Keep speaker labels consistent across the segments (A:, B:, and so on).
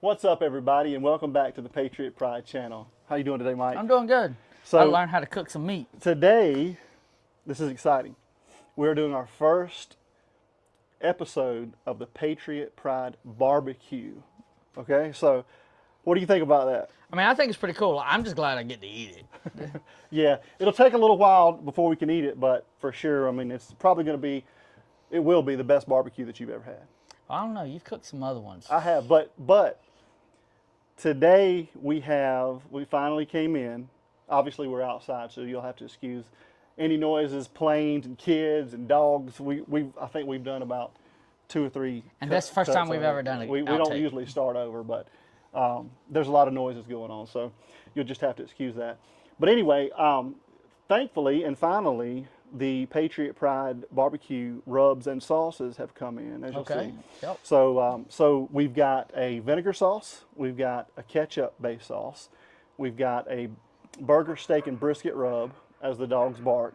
A: What's up, everybody, and welcome back to the Patriot Pride channel. How you doing today, Mike?
B: I'm doing good.
A: So
B: I learned how to cook some meat.
A: today, this is exciting. We're doing our first episode of the Patriot Pride BBQ. Okay, so what do you think about that?
B: I mean, I think it's pretty cool. I'm just glad I get to eat it.
A: Yeah, it'll take a little while before we can eat it, but for sure, I mean, it's probably going to be, it will be the best barbecue that you've ever had.
B: I don't know. You've cooked some other ones.
A: I have, but today we finally came in. Obviously, we're outside, so you'll have to excuse any noises, planes and kids and dogs. I think we've done about 2 or 3.
B: And that's the first time we've ever done it.
A: We don't usually start over, but there's a lot of noises going on, so you'll just have to excuse that. But anyway, thankfully and finally, the Patriot Pride barbecue rubs and sauces have come in, as you'll see.
B: Yep.
A: So we've got a vinegar sauce, we've got a ketchup-based sauce, we've got a burger, steak, and brisket rub, as the dogs bark.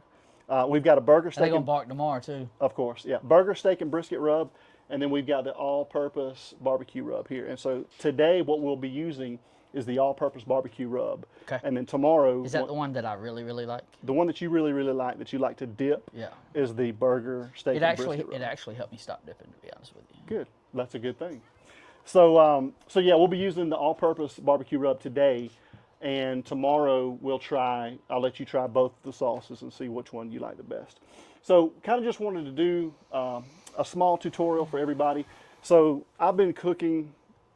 A: We've got a burger, steak.
B: They're gonna bark tomorrow too.
A: Of course, yeah. Burger, steak, and brisket rub, and then we've got the all-purpose barbecue rub here. And so today, what we'll be using is the all-purpose barbecue rub.
B: Okay.
A: And then tomorrow,
B: Is that the one that I really, really like?
A: the one that you really, really like, that you like to dip,
B: Yeah.
A: is the burger, steak,
B: It
A: and
B: actually,
A: brisket rub.
B: it actually helped me stop dipping, to be honest with you.
A: Good. That's a good thing. So, so yeah, we'll be using the all-purpose barbecue rub today, and tomorrow I'll let you try both the sauces and see which one you like the best. So, kind of just wanted to do a small tutorial for everybody. So, I've been cooking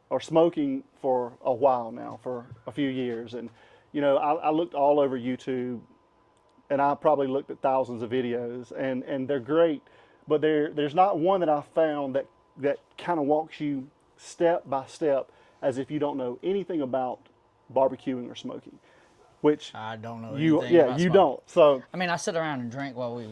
A: or smoking for a while now, for a few years, and you know, I looked all over YouTube, and I probably looked at thousands of videos, and they're great, but there's not one that I found that kind of walks you step by step as if you don't know anything about barbecuing or smoking, which
B: I don't know
A: you
B: anything about
A: you
B: smoking.
A: don't. So
B: I mean, I sit around and drink while we.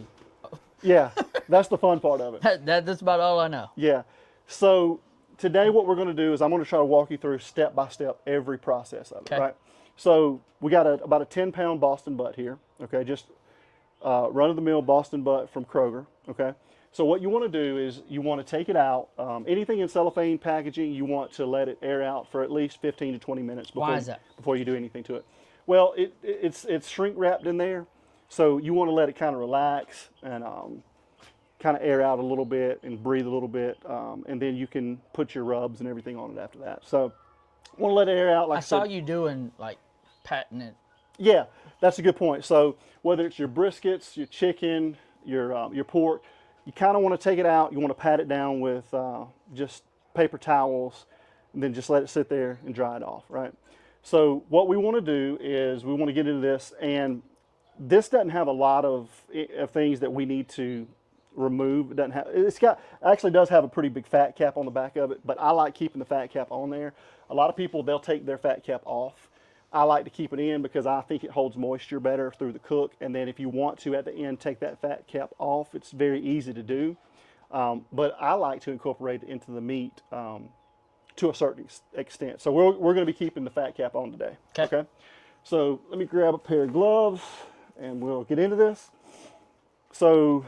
A: yeah, that's the fun part of it.
B: That's about all I know.
A: Yeah. So today what we're going to do is I'm going to try to walk you through step by step every process of it.
B: Okay.
A: Right. So we got about a 10-pound Boston butt here. Okay, just run-of-the-mill Boston butt from Kroger. Okay. So what you want to do is you want to take it out. Anything in cellophane packaging, you want to let it air out for at least 15 to 20 minutes
B: Why is that?
A: before you do anything to it. Well, it's shrink wrapped in there, so you want to let it kind of relax and kind of air out a little bit and breathe a little bit, and then you can put your rubs and everything on it after that. So want to let it air out. Like I
B: saw
A: said,
B: you doing like patting it.
A: Yeah, that's a good point. So whether it's your briskets, your chicken, your pork, you kind of want to take it out. You want to pat it down with just paper towels, and then just let it sit there and dry it off, right? So what we want to do is we want to get into this, and this doesn't have a lot of things that we need to remove. It doesn't have. Actually does have a pretty big fat cap on the back of it, but I like keeping the fat cap on there. A lot of people, they'll take their fat cap off. I like to keep it in because I think it holds moisture better through the cook. And then if you want to, at the end, take that fat cap off. It's very easy to do. But I like to incorporate it into the meat to a certain extent. So we're going to be keeping the fat cap on today. Okay. So let me grab a pair of gloves and we'll get into this. So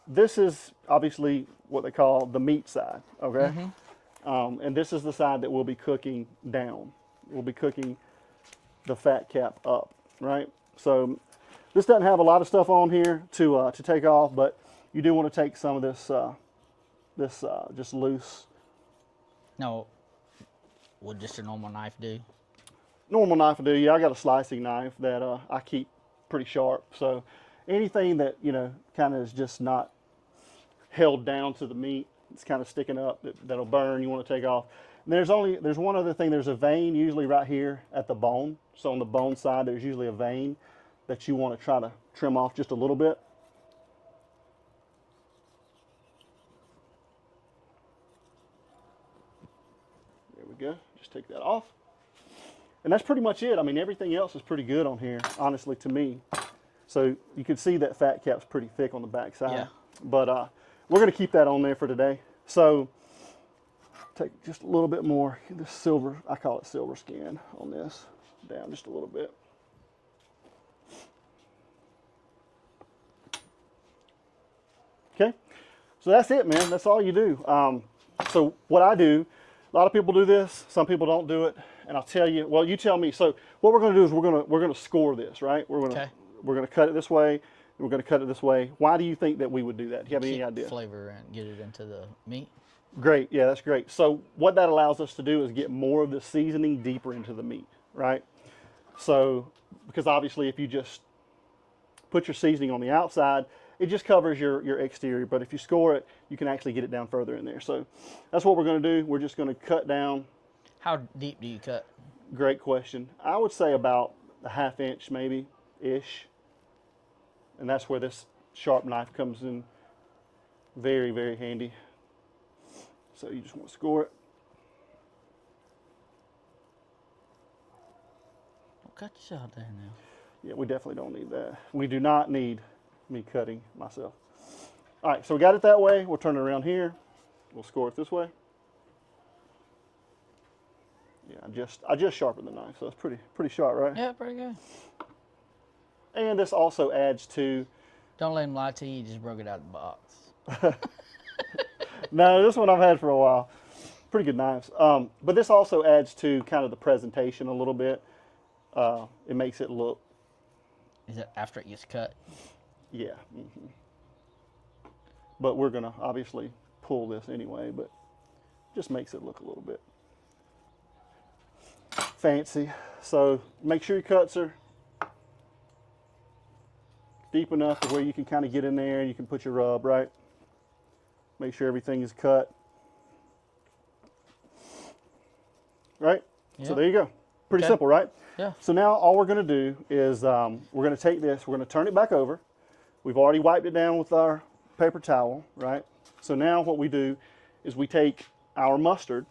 A: this is obviously what they call the meat side. Okay. Mm-hmm. And this is the side that we'll be cooking down. We'll be cooking the fat cap up, right? So this doesn't have a lot of stuff on here to take off, but you do want to take some of this just loose.
B: No, would just a normal knife do?
A: Normal knife will do. Yeah, I got a slicing knife that I keep pretty sharp. So anything that kind of is just not held down to the meat, it's kind of sticking up, that'll burn. You want to take off. And there's one other thing. There's a vein usually right here at the bone. So on the bone side, there's usually a vein that you want to try to trim off just a little bit. There we go. Just take that off. And that's pretty much it. I mean, everything else is pretty good on here, honestly, to me. So you can see that fat cap's pretty thick on the back side.
B: Yeah.
A: But we're going to keep that on there for today. So take just a little bit more, this silver, I call it silver skin on this, down just a little bit. Okay, so that's it, man. That's all you do. So what I do, A lot of people do this. Some people don't do it. And I'll tell you, well, you tell me. So what we're going to do is we're going to score this, right? We're going to cut it this way. We're going to cut it this way. Why do you think that we would do that? Do you have any idea?
B: Flavor and get it into the meat.
A: Great. Yeah, that's great. So what that allows us to do is get more of the seasoning deeper into the meat, right? So because obviously if you just put your seasoning on the outside, it just covers your exterior. But if you score it, you can actually get it down further in there. So that's what we're going to do. We're just going to cut down.
B: How deep do you cut?
A: Great question. I would say about a 1/2 inch maybe ish. And that's where this sharp knife comes in very, very handy. So you just want to score it.
B: Don't cut yourself there now.
A: Yeah, we definitely don't need that. We do not need me cutting myself. All right, so we got it that way. We'll turn it around here. We'll score it this way. Yeah, I just sharpened the knife, so it's pretty sharp, right?
B: Yeah, pretty good.
A: And this also adds to...
B: Don't let him lie to you. You just broke it out of the box.
A: No, this one I've had for a while. Pretty good knives. But this also adds to kind of the presentation a little bit. It makes it look...
B: Is that after it gets cut?
A: Yeah. Mm-hmm. But we're going to obviously pull this anyway, but just makes it look a little bit fancy. So make sure your cuts are deep enough to where you can kind of get in there and you can put your rub, right? Make sure everything is cut. Right?
B: Yep.
A: So there you go. Pretty simple, right?
B: Yeah.
A: So now all we're going to do is we're going to take this, we're going to turn it back over. We've already wiped it down with our paper towel, right? So now what we do is we take our mustard.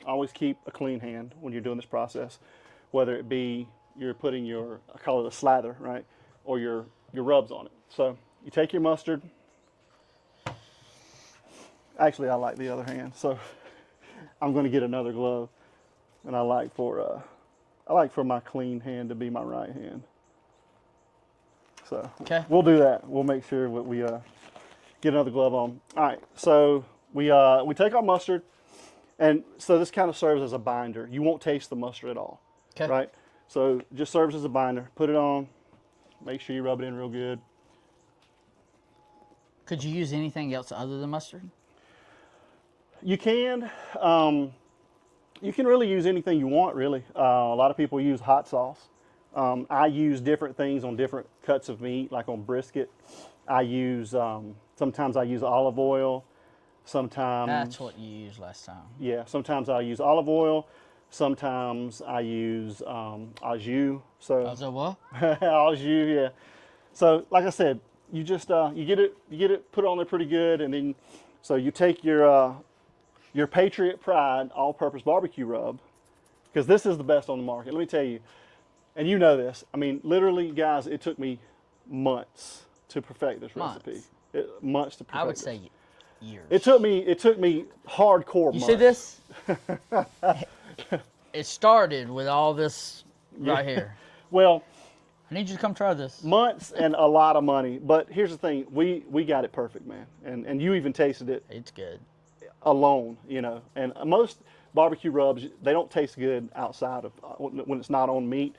A: Always keep a clean hand when you're doing this process, whether it be you're putting your, I call it a slather, right? Or your rubs on it. So you take your mustard. Actually, I like the other hand, so I'm going to get another glove. And I like for my clean hand to be my right hand. So we'll do that. We'll make sure that we get another glove on. All right, so we take our mustard, and so this kind of serves as a binder. You won't taste the mustard at all, right? So it just serves as a binder. Put it on. Make sure you rub it in real good.
B: Could you use anything else other than mustard?
A: You can. You can really use anything you want, really. A lot of people use hot sauce. I use different things on different cuts of meat, like on brisket. I use, sometimes I use olive oil. Sometimes...
B: That's what you used last time.
A: Yeah, sometimes I use olive oil. Sometimes I use au jus. So,
B: So what?
A: au jus, yeah. So, like I said, you just, you get it put on there pretty good, and then, so you take your Patriot Pride all-purpose barbecue rub, because this is the best on the market. Let me tell you, and you know this. I mean, literally, guys, it took me months to perfect this recipe. Months to perfect.
B: I would say years.
A: It took me hardcore months.
B: You see this? It started with all this right here.
A: Well,
B: I need you to come try this.
A: months and a lot of money. But here's the thing, we got it perfect, man. And you even tasted it
B: It's good.
A: alone, you know. And most barbecue rubs, they don't taste good outside of when it's not on meat.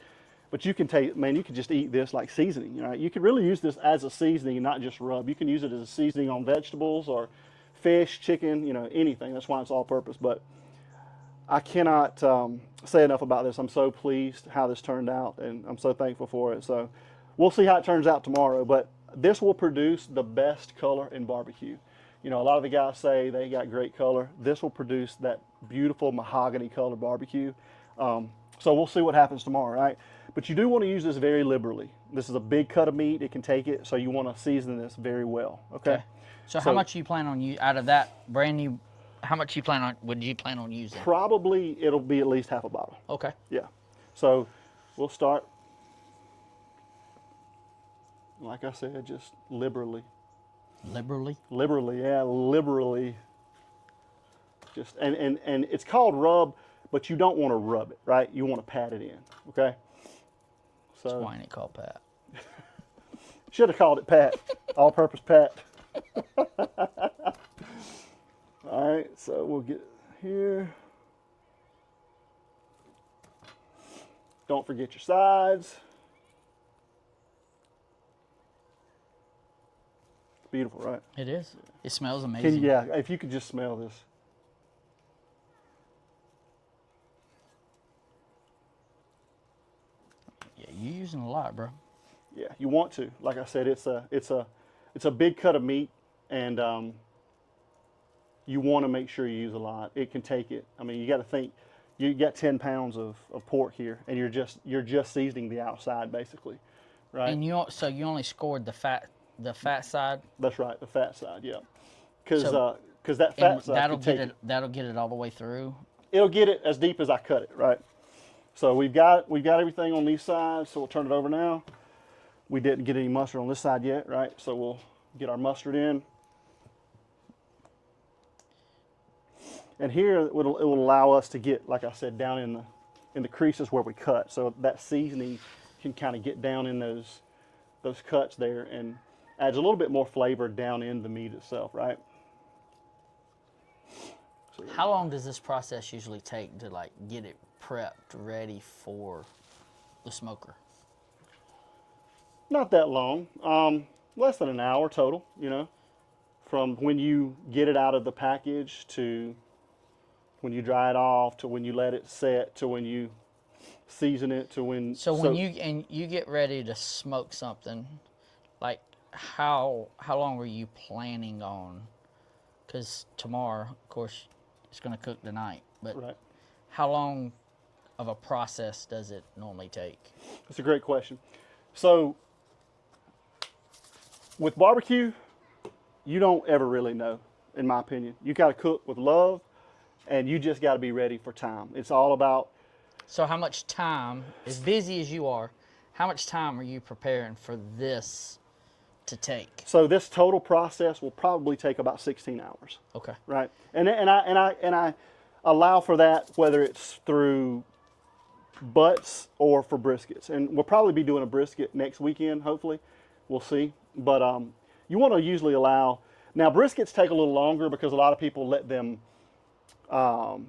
A: But you can taste, man, you can just eat this like seasoning, right? You can really use this as a seasoning and not just rub. You can use it as a seasoning on vegetables or fish, chicken, you know, anything. That's why it's all purpose. But I cannot say enough about this. I'm so pleased how this turned out, and I'm so thankful for it. So we'll see how it turns out tomorrow. But this will produce the best color in barbecue. You know, a lot of the guys say they got great color. This will produce that beautiful mahogany color barbecue. So we'll see what happens tomorrow, right? But you do want to use this very liberally. This is a big cut of meat. It can take it, so you want to season this very well, okay?
B: So how much you plan on out of that brand new? How much would you plan on using?
A: Probably it'll be at least half a bottle.
B: Okay.
A: Yeah. So we'll start, like I said, just liberally.
B: Liberally?
A: Liberally, yeah, liberally. Just and it's called rub, but you don't want to rub it, right? You want to pat it in, okay? So
B: That's why ain't it called Pat.
A: should have called it pat, all-purpose pat. All right, so we'll get here. Don't forget your sides. It's beautiful, right?
B: It is. It smells amazing.
A: Yeah, if you could just smell this.
B: Yeah, you're using a lot, bro.
A: Yeah, you want to. Like I said, it's a big cut of meat, and you want to make sure you use a lot. It can take it. I mean, you got to think. You got 10 pounds of pork here, and you're just seasoning the outside basically, right?
B: And you only scored the fat side.
A: That's right, the fat side, yeah. Because
B: So-
A: that fat side
B: that'll
A: can
B: get
A: take
B: it. That'll get it all the way through.
A: It'll get it as deep as I cut it, right? So we've got everything on these sides, so we'll turn it over now. We didn't get any mustard on this side yet, right? So we'll get our mustard in. And here it will allow us to get, like I said, down in the creases where we cut. So that seasoning can kind of get down in those cuts there and adds a little bit more flavor down in the meat itself, right? So,
B: How long does this process usually take to like get it prepped, ready for the smoker?
A: not that long, less than an hour total, from when you get it out of the package to when you dry it off to when you let it set to when you season it to when.
B: So when you get ready to smoke something, like how long were you planning on? Because tomorrow, of course, it's going to cook tonight. But
A: Right.
B: how long of a process does it normally take?
A: That's a great question. So with barbecue, you don't ever really know, in my opinion. You got to cook with love, and you just got to be ready for time. It's all about.
B: So how much time, as busy as you are, how much time are you preparing for this to take?
A: So this total process will probably take about 16 hours.
B: Okay.
A: Right. And I allow for that whether it's through butts or for briskets. And we'll probably be doing a brisket next weekend, hopefully. We'll see. But you want to usually allow. Now briskets take a little longer because a lot of people let them. They'll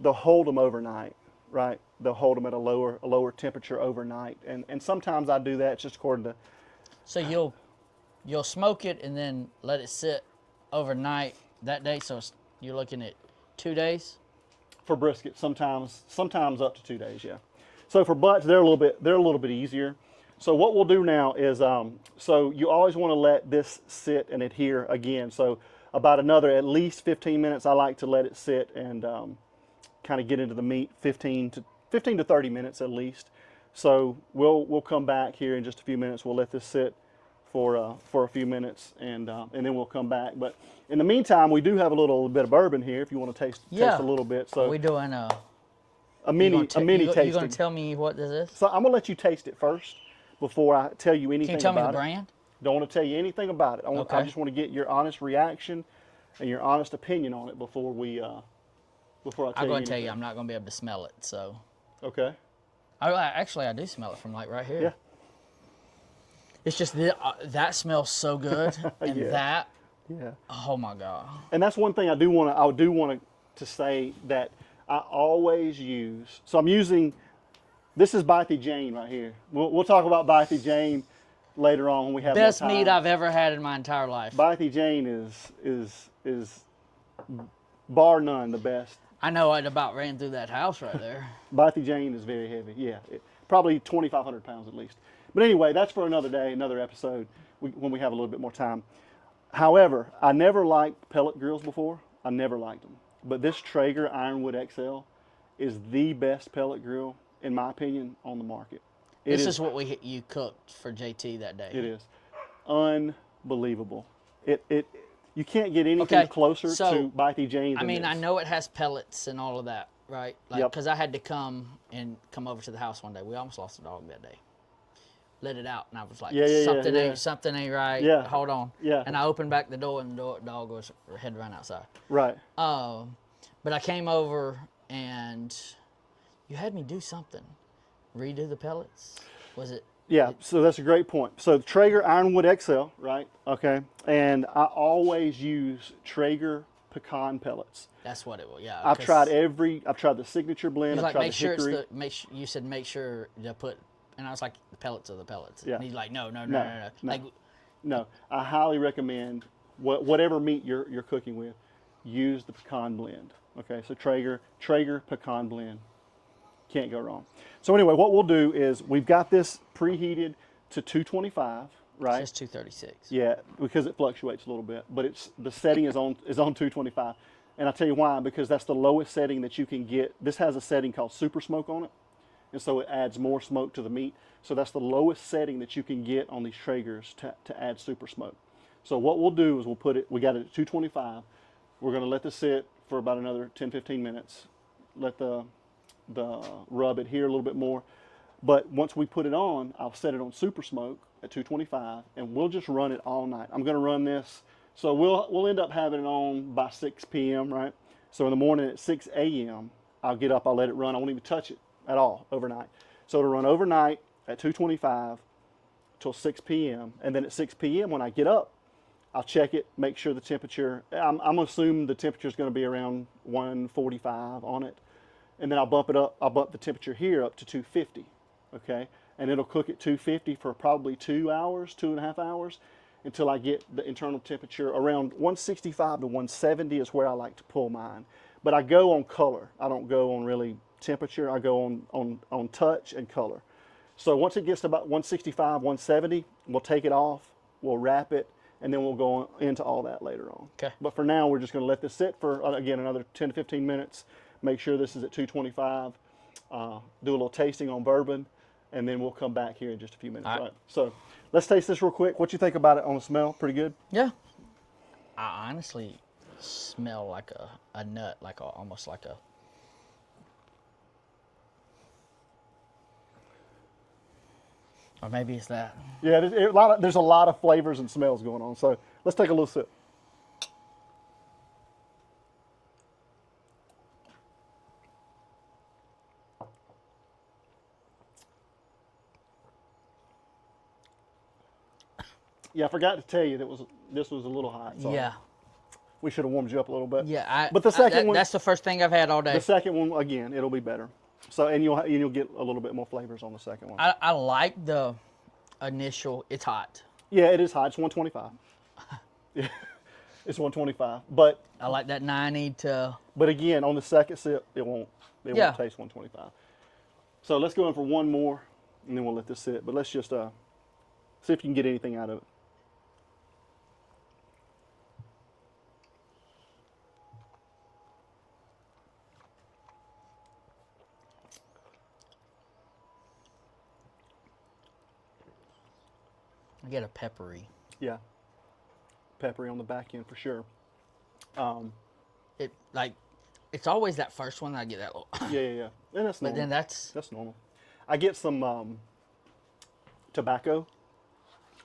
A: hold them overnight, right? They'll hold them at a lower temperature overnight, and sometimes I do that just according to.
B: So you'll smoke it and then let it sit overnight that day. So you're looking at 2 days.
A: For brisket, sometimes up to 2 days, yeah. So for butts, they're a little bit easier. So what we'll do now is, so you always want to let this sit and adhere again. So about another at least 15 minutes, I like to let it sit and kind of get into the meat. 15 to 30 minutes at least. So we'll come back here in just a few minutes. We'll let this sit for a few minutes, and then we'll come back. But in the meantime, we do have a little bit of bourbon here if you want to taste a little bit. So
B: Are we doing
A: a mini tasting.
B: You're going to tell me what this is?
A: So I'm gonna let you taste it first before I tell you anything
B: Can you tell me
A: about
B: the
A: it.
B: brand?
A: Don't want to tell you anything about it. I
B: Okay.
A: just want to get your honest reaction and your honest opinion on it before I tell you.
B: I'm going to tell
A: anything.
B: you, I'm not going to be able to smell it. So
A: Okay.
B: actually, I do smell it from like right here.
A: Yeah.
B: It's just that smells so good, and
A: Yeah.
B: that,
A: Yeah.
B: oh my god.
A: And that's one thing I do want to say that I always use. So I'm using. This is Bythy Jane right here. We'll talk about Bythy Jane later on when we have
B: Best
A: more time.
B: meat I've ever had in my entire life.
A: Bythy Jane is bar none the best.
B: I know I about ran through that house right there.
A: Bythy Jane is very heavy. Yeah, probably 2,500 pounds at least. But anyway, that's for another day, another episode when we have a little bit more time. However, I never liked pellet grills before. I never liked them. But this Traeger Ironwood XL is the best pellet grill, in my opinion, on the market.
B: This is what you cooked for JT that day.
A: It is unbelievable. You can't get anything closer to Bythy Jane than
B: I mean,
A: this.
B: I know it has pellets and all of that, right? Like,
A: Yep.
B: because I had to come over to the house one day. We almost lost a dog that day. Let it out, and I was like, something ain't right.
A: Yeah.
B: Hold on.
A: Yeah.
B: And I opened back the door, and the dog was head run outside.
A: Right.
B: But I came over, and you had me do something. Redo the pellets. Was it?
A: Yeah, so that's a great point. So the Traeger Ironwood XL, right? Okay. And I always use Traeger pecan pellets.
B: That's what it was. Yeah.
A: I've tried the signature blend.
B: He's
A: I've
B: like,
A: tried
B: make
A: the
B: sure
A: hickory.
B: it's the. You said make sure to put, and I was like, the pellets are the pellets.
A: Yeah.
B: And he's like, no.
A: No.
B: Like,
A: No, I highly recommend whatever meat you're cooking with, use the pecan blend. Okay, so Traeger pecan blend, can't go wrong. So anyway, what we'll do is we've got this preheated to 225, right?
B: it's just 236.
A: Yeah, because it fluctuates a little bit, but the setting is on 225, and I'll tell you why, because that's the lowest setting that you can get. This has a setting called Super Smoke on it, and so it adds more smoke to the meat. So that's the lowest setting that you can get on these Traegers to add super smoke. So what we'll do is we got it at 225. We're going to let this sit for about another 10-15 minutes. Let the rub adhere a little bit more. But once we put it on, I'll set it on super smoke at 225, and we'll just run it all night. I'm going to run this, so we'll end up having it on by 6 p.m., right? So in the morning at 6 a.m., I'll get up, I'll let it run. I won't even touch it at all overnight. So it'll run overnight at 225 till 6 p.m. And then at 6 p.m. when I get up, I'll check it, make sure the temperature, I'm going to assume the temperature is going to be around 145 on it. And then I'll bump the temperature here up to 250, okay? And it'll cook at 250 for probably 2 hours, 2.5 hours, until I get the internal temperature around 165 to 170 is where I like to pull mine. But I go on color. I don't go on really temperature. I go on touch and color. So once it gets to about 165, 170, we'll take it off, we'll wrap it, and then we'll go into all that later on.
B: Okay.
A: But for now, we're just going to let this sit for, again, another 10 to 15 minutes. Make sure this is at 225. Do a little tasting on bourbon, and then we'll come back here in just a few minutes. All right. So let's taste this real quick. What you think about it on the smell? Pretty good?
B: Yeah. I honestly smell like a nut, almost like a. Or maybe it's that.
A: Yeah, there's a lot of flavors and smells going on. So let's take a little sip. Yeah, I forgot to tell you this was a little hot. So
B: Yeah.
A: we should have warmed you up a little bit.
B: Yeah.
A: But the second one,
B: that's the first thing I've had all day.
A: the second one again, it'll be better. So and you'll get a little bit more flavors on the second one.
B: I like the initial. It's hot.
A: Yeah, it is hot. It's 125. Yeah, it's 125. But
B: I like that 90 to.
A: But again, on the second sip, it won't taste 125. So let's go in for one more, and then we'll let this sit. But let's just see if you can get anything out of it.
B: I get a peppery.
A: Yeah, peppery on the back end for sure.
B: It's always that first one that I get that little.
A: Yeah. And that's normal.
B: But then that's
A: normal. I get some tobacco,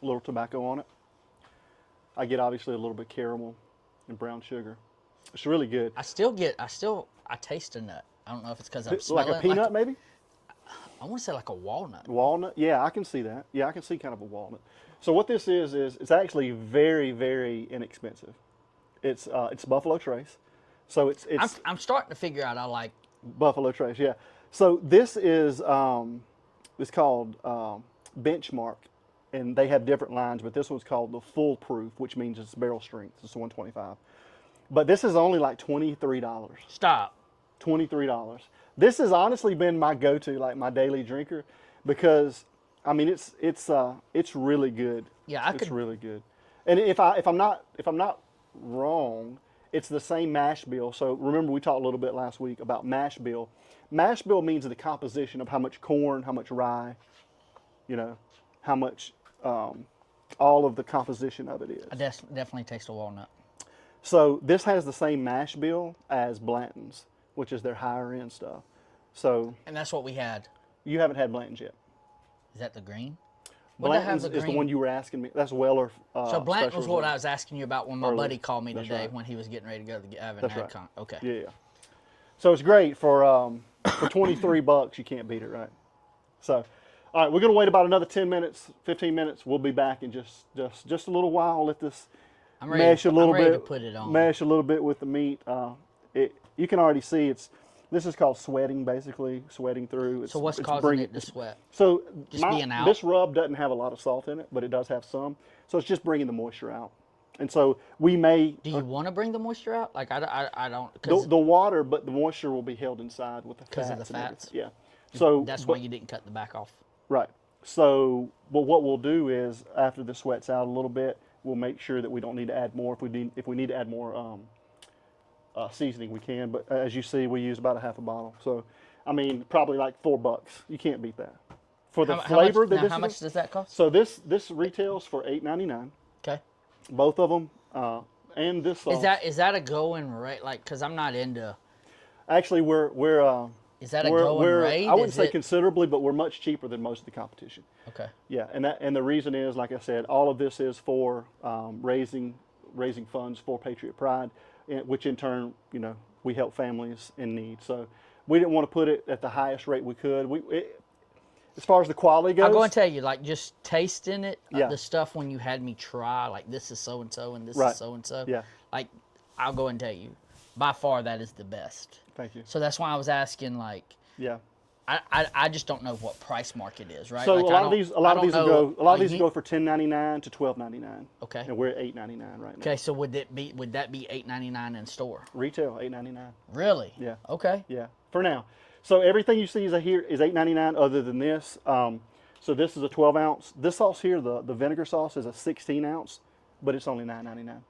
A: a little tobacco on it. I get obviously a little bit caramel and brown sugar. It's really good.
B: I taste a nut. I don't know if it's because I'm smelling
A: Like a peanut, maybe?
B: I want to say like a walnut.
A: Walnut? Yeah, I can see that. Yeah, I can see kind of a walnut. So what this is it's actually very, very inexpensive. It's Buffalo Trace. So it's
B: I'm starting to figure out I like.
A: Buffalo Trace, yeah. So this is it's called Benchmark, and they have different lines, but this one's called the Full Proof, which means it's barrel strength. It's 125. But this is only like $23.
B: Stop.
A: $23. This has honestly been my go-to, like my daily drinker, because I mean it's really good.
B: Yeah,
A: it's really good. And if I'm not wrong, it's the same mash bill. So remember we talked a little bit last week about mash bill. Mash bill means the composition of how much corn, how much rye, how much all of the composition of it is.
B: I definitely taste a walnut.
A: So this has the same mash bill as Blanton's, which is their higher end stuff. So
B: And that's what we had.
A: you haven't had Blanton's yet.
B: Is that the green? What did I have
A: Blanton's
B: the
A: is the
B: green?
A: one you were asking me. That's Weller.
B: So Blanton
A: Special
B: was what
A: Reserve.
B: I was asking you about when my
A: Earlier.
B: buddy called me
A: That's
B: today
A: right.
B: when he was getting ready to go to the I
A: That's right.
B: Okay.
A: Yeah. So it's great for $23. You can't beat it, right? So, all right, we're gonna wait about another 10 minutes, 15 minutes. We'll be back in just a little while. Let this
B: I'm
A: mesh a little
B: I'm ready
A: bit.
B: to put it on.
A: Mesh a little bit with the meat. You can already see this is called sweating, basically sweating through.
B: So what's
A: it's
B: causing it to sweat?
A: So
B: Just being out?
A: this rub doesn't have a lot of salt in it, but it does have some. So it's just bringing the moisture out. And so we may
B: Do you want to bring the moisture out? Like I don't.
A: the water, but the moisture will be held inside with the fats.
B: Because of the
A: and
B: fats?
A: everything. Yeah. So
B: That's why you didn't cut the back off.
A: right. So, but what we'll do is after the sweats out a little bit, we'll make sure that we don't need to add more. If we need to add more seasoning, we can. But as you see, we use about a half a bottle. So, I mean, probably like $4. You can't beat that for the flavor that this.
B: How much does that cost?
A: So this retails for $8.99.
B: Okay.
A: Both of them, and this sauce.
B: Is that a going rate? Like, cause I'm not into.
A: Actually, we're
B: Is that a going rate?
A: I wouldn't say considerably, but we're much cheaper than most of the competition.
B: Okay.
A: Yeah, and the reason is, like I said, all of this is for raising funds for Patriot Pride, which in turn, we help families in need. So we didn't want to put it at the highest rate we could. As far as the quality goes,
B: I'm going to tell you, like, just tasting it,
A: Yeah.
B: the stuff when you had me try, like, this is so and so and this
A: Right.
B: is so and so.
A: Yeah.
B: Like, I'll go and tell you, by far that is the best.
A: Thank you.
B: So that's why I was asking, like,
A: Yeah.
B: I just don't know what price mark it is, right?
A: So
B: like,
A: a lot of these will go for $10.99 to $12.99.
B: Okay.
A: And we're at $8.99 right now.
B: Okay, so would that be $8.99 in store?
A: Retail $8.99.
B: Really?
A: Yeah.
B: Okay.
A: Yeah. For now. So everything you see is $8.99 other than this. So this is a 12 ounce. This sauce here, the vinegar sauce, is a 16 ounce, but it's only $9.99.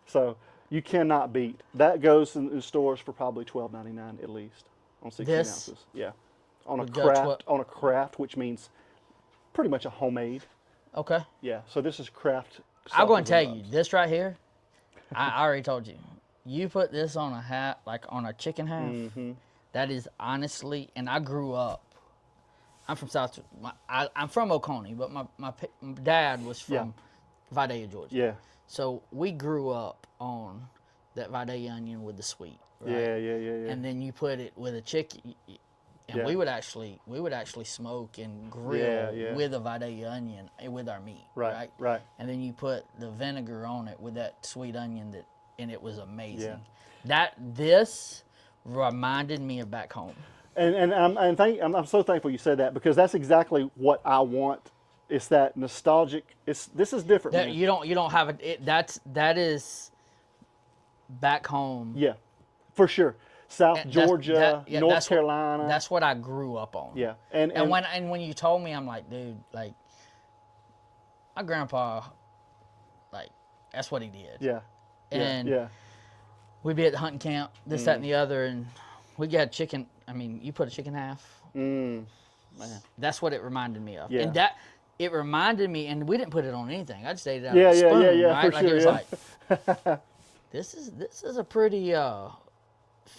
A: So you cannot beat. That goes in stores for probably $12.99 at least on 16 ounces. Yeah. On a craft, which means pretty much a homemade.
B: Okay.
A: Yeah. So this is craft.
B: I'm going to tell you, this right here, I already told you. You put this on on a chicken half.
A: Mm-hmm.
B: That is honestly, and I grew up. I'm from I'm from Oconee, but my dad was from Vidalia, Georgia.
A: Yeah.
B: So we grew up on that Vidalia onion with the sweet. Right?
A: Yeah.
B: And then you put it with a chicken, and we would actually smoke and grill with a Vidalia onion with our meat.
A: Right.
B: And then you put the vinegar on it with that sweet onion and it was amazing.
A: Yeah.
B: This reminded me of back home.
A: And I'm so thankful you said that, because that's exactly what I want. It's that nostalgic. This is different.
B: That
A: man.
B: you don't have it. That is back home.
A: Yeah, for sure. South Georgia, North Carolina.
B: That's what I grew up on.
A: Yeah,
B: and when you told me, I'm like, dude, like my grandpa, like that's what he did.
A: Yeah.
B: And we'd be at the hunting camp, this, that, and the other, and we got chicken. I mean, you put a chicken half. Man. That's what it reminded me of.
A: Yeah.
B: And it reminded me, and we didn't put it on anything. I just ate it out
A: Yeah,
B: of a spoon,
A: yeah,
B: right?
A: for
B: Like
A: sure,
B: it was like, this is a pretty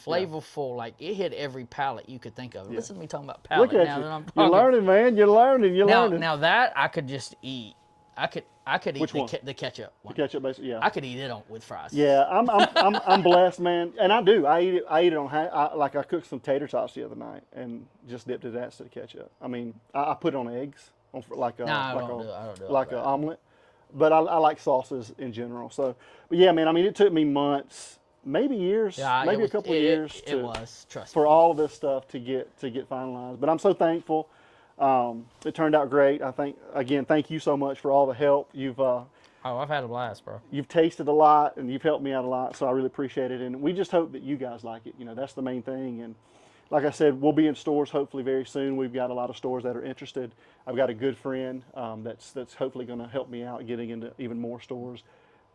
B: flavorful. Like it hit every palate you could think of. Listen to me talking about palate
A: Look at
B: now
A: you.
B: that I'm talking.
A: You're learning, man. You're learning.
B: Now that I could just eat. I could eat
A: Which one?
B: the ketchup one.
A: The ketchup, basically. Yeah.
B: I could eat it with fries.
A: Yeah, I'm blessed, man, and I do. I eat it on I cooked some tater tots the other night and just dipped it in that instead of ketchup. I mean, I put it on eggs, like
B: I don't do it
A: like an omelet. But I like sauces in general. So, but yeah, man. I mean, it took me months, maybe years, maybe a couple of years for all of this stuff to get finalized. But I'm so thankful. It turned out great. I think, again, thank you so much for all the help.
B: I've had a blast, bro.
A: You've tasted a lot and you've helped me out a lot, so I really appreciate it. And we just hope that you guys like it. That's the main thing. And like I said, we'll be in stores hopefully very soon. We've got a lot of stores that are interested. I've got a good friend that's hopefully going to help me out getting into even more stores.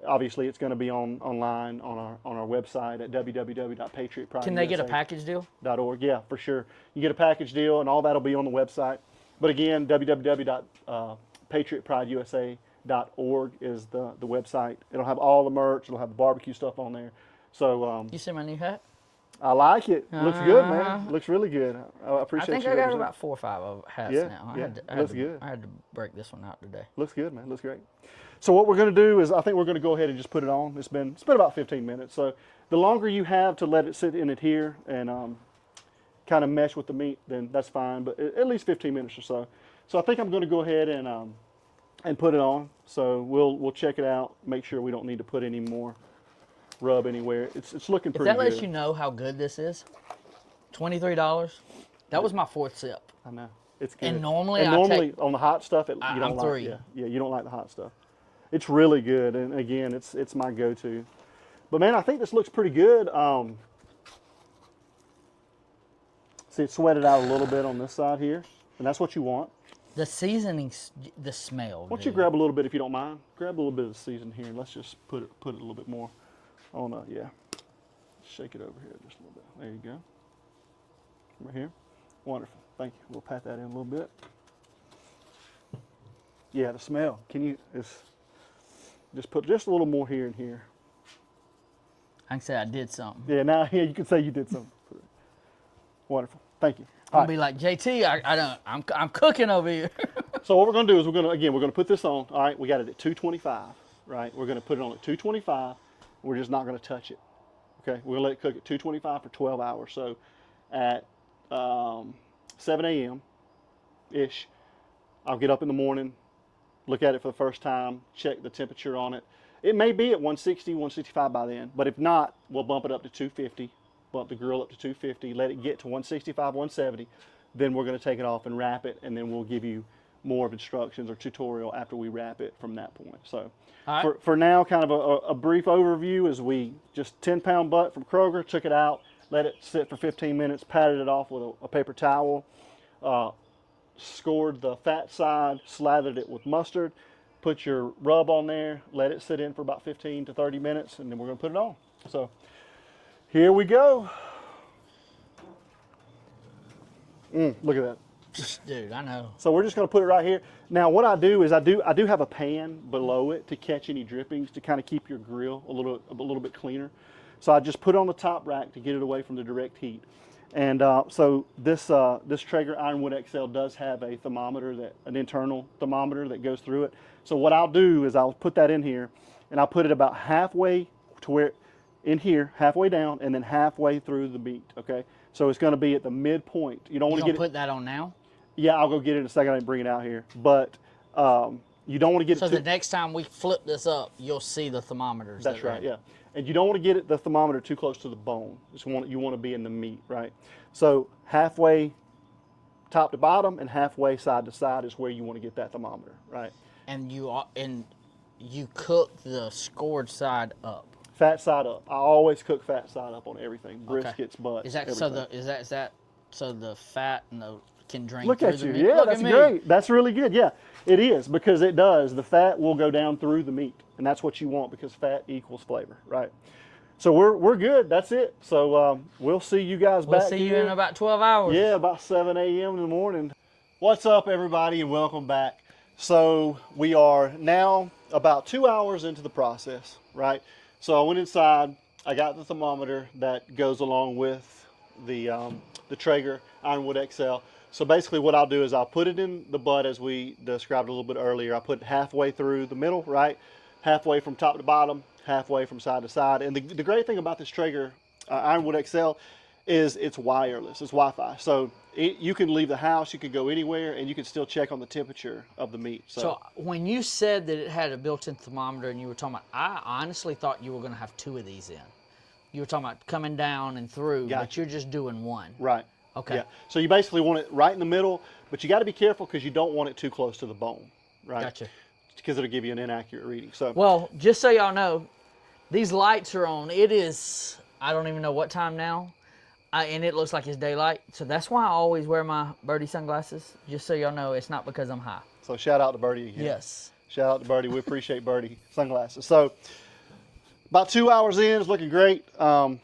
A: Obviously, it's going to be online on our website at www.patriotprideusa.org.
B: Can they get a package deal?
A: Yeah, for sure. You get a package deal, and all that'll be on the website. But again, www.patriotprideusa.org is the website. It'll have all the merch. It'll have the barbecue stuff on there. So
B: you see my new hat?
A: I like it. Looks good, man. Looks really good. I appreciate.
B: I think I got about 4 or 5 of hats now.
A: Looks good.
B: I had to break this one out today.
A: Looks good, man. Looks great. So what we're going to do is, I think we're going to go ahead and just put it on. It's been about 15 minutes. So the longer you have to let it sit and adhere and kind of mesh with the meat, then that's fine. But at least 15 minutes or so. So I think I'm going to go ahead and and put it on. So we'll check it out, make sure we don't need to put any more rub anywhere. It's looking
B: If
A: pretty
B: that lets
A: good.
B: you know how good this is, $23. That was my 4th sip.
A: I know. It's good.
B: And normally
A: on the hot stuff, you
B: I'm
A: don't like.
B: 3.
A: Yeah, you don't like the hot stuff. It's really good, and again, it's my go-to. But man, I think this looks pretty good. See, it sweated out a little bit on this side here, and that's what you want.
B: The seasonings, the smell.
A: Why don't you grab a little bit if you don't mind? Grab a little bit of the season here, and let's just put it a little bit more on. Yeah, shake it over here just a little bit. There you go. Right here. Wonderful. Thank you. We'll pat that in a little bit. Yeah, the smell. Can you just put just a little more here and here?
B: I can say I did something.
A: Yeah, now yeah, you can say you did something. Wonderful. Thank you.
B: I'll be like, JT, I'm cooking over here.
A: So what we're going to do is we're going to put this on. All right, we got it at 225, right? We're going to put it on at 225. We're just not going to touch it. Okay, we're going to let it cook at 225 for 12 hours. So at 7 a.m. ish, I'll get up in the morning, look at it for the first time, check the temperature on it. It may be at 160, 165 by then, but if not, we'll bump it up to 250, bump the grill up to 250, let it get to 165, 170. Then we're going to take it off and wrap it, and then we'll give you more of instructions or tutorial after we wrap it from that point. So
B: All right.
A: for now, kind of a brief overview is we just 10-pound butt from Kroger, took it out, let it sit for 15 minutes, patted it off with a paper towel, scored the fat side, slathered it with mustard, put your rub on there, let it sit in for about 15 to 30 minutes, and then we're going to put it on. So here we go. Look at that.
B: Dude, I know.
A: So we're just going to put it right here. Now what I do is I do have a pan below it to catch any drippings, to kind of keep your grill a little bit cleaner. So I just put it on the top rack to get it away from the direct heat. And so this Traeger Ironwood XL does have a thermometer, an internal thermometer that goes through it. So what I'll do is I'll put that in here, and I'll put it about halfway to where, in here, halfway down, and then halfway through the meat. Okay. So it's going to be at the midpoint. You don't want to get
B: put that on now?
A: Yeah, I'll go get it in a second and bring it out here. But you don't want to get
B: so
A: it too...
B: the next time we flip this up, you'll see the thermometers.
A: That's right, yeah. And you don't want to get the thermometer too close to the bone. You want to be in the meat, right? So halfway top to bottom and halfway side to side is where you want to get that thermometer, right?
B: And you cook the scored side up.
A: Fat side up. I always cook fat side up on everything. Briskets,
B: Okay.
A: butts,
B: Is that
A: everything.
B: so the fat and the can drain
A: Look
B: through
A: at
B: the
A: you.
B: meat?
A: Yeah,
B: Look
A: that's
B: at me.
A: great. That's really good. Yeah, it is, because it does. The fat will go down through the meat, and that's what you want, because fat equals flavor, right? So we're good. That's it. So we'll see you guys back
B: We'll see you
A: here
B: in about 12 hours.
A: Yeah, about 7 a.m. in the morning. What's up, everybody, and welcome back. So we are now about 2 hours into the process, right? So I went inside. I got the thermometer that goes along with the Traeger Ironwood XL. So basically what I'll do is I'll put it in the butt as we described a little bit earlier. I put it halfway through the middle, right? Halfway from top to bottom, halfway from side to side. And the great thing about this Traeger Ironwood XL is it's wireless, it's Wi-Fi. So you can leave the house, you can go anywhere, and you can still check on the temperature of the meat.
B: So when you said that it had a built-in thermometer and you were talking about, I honestly thought you were going to have 2 of these in. You were talking about coming down and through, but you're just doing 1.
A: Right.
B: Okay.
A: Yeah. So you basically want it right in the middle, but you got to be careful because you don't want it too close to the bone, right?
B: Gotcha.
A: Because it'll give you an inaccurate reading. So
B: well, just so y'all know, these lights are on. It is, I don't even know what time now, and it looks like it's daylight. So that's why I always wear my Birdie sunglasses. Just so y'all know, it's not because I'm high.
A: So shout out to Birdie again.
B: Yes.
A: Shout out to Birdie. We appreciate Birdie sunglasses. So about 2 hours in, it's looking great. So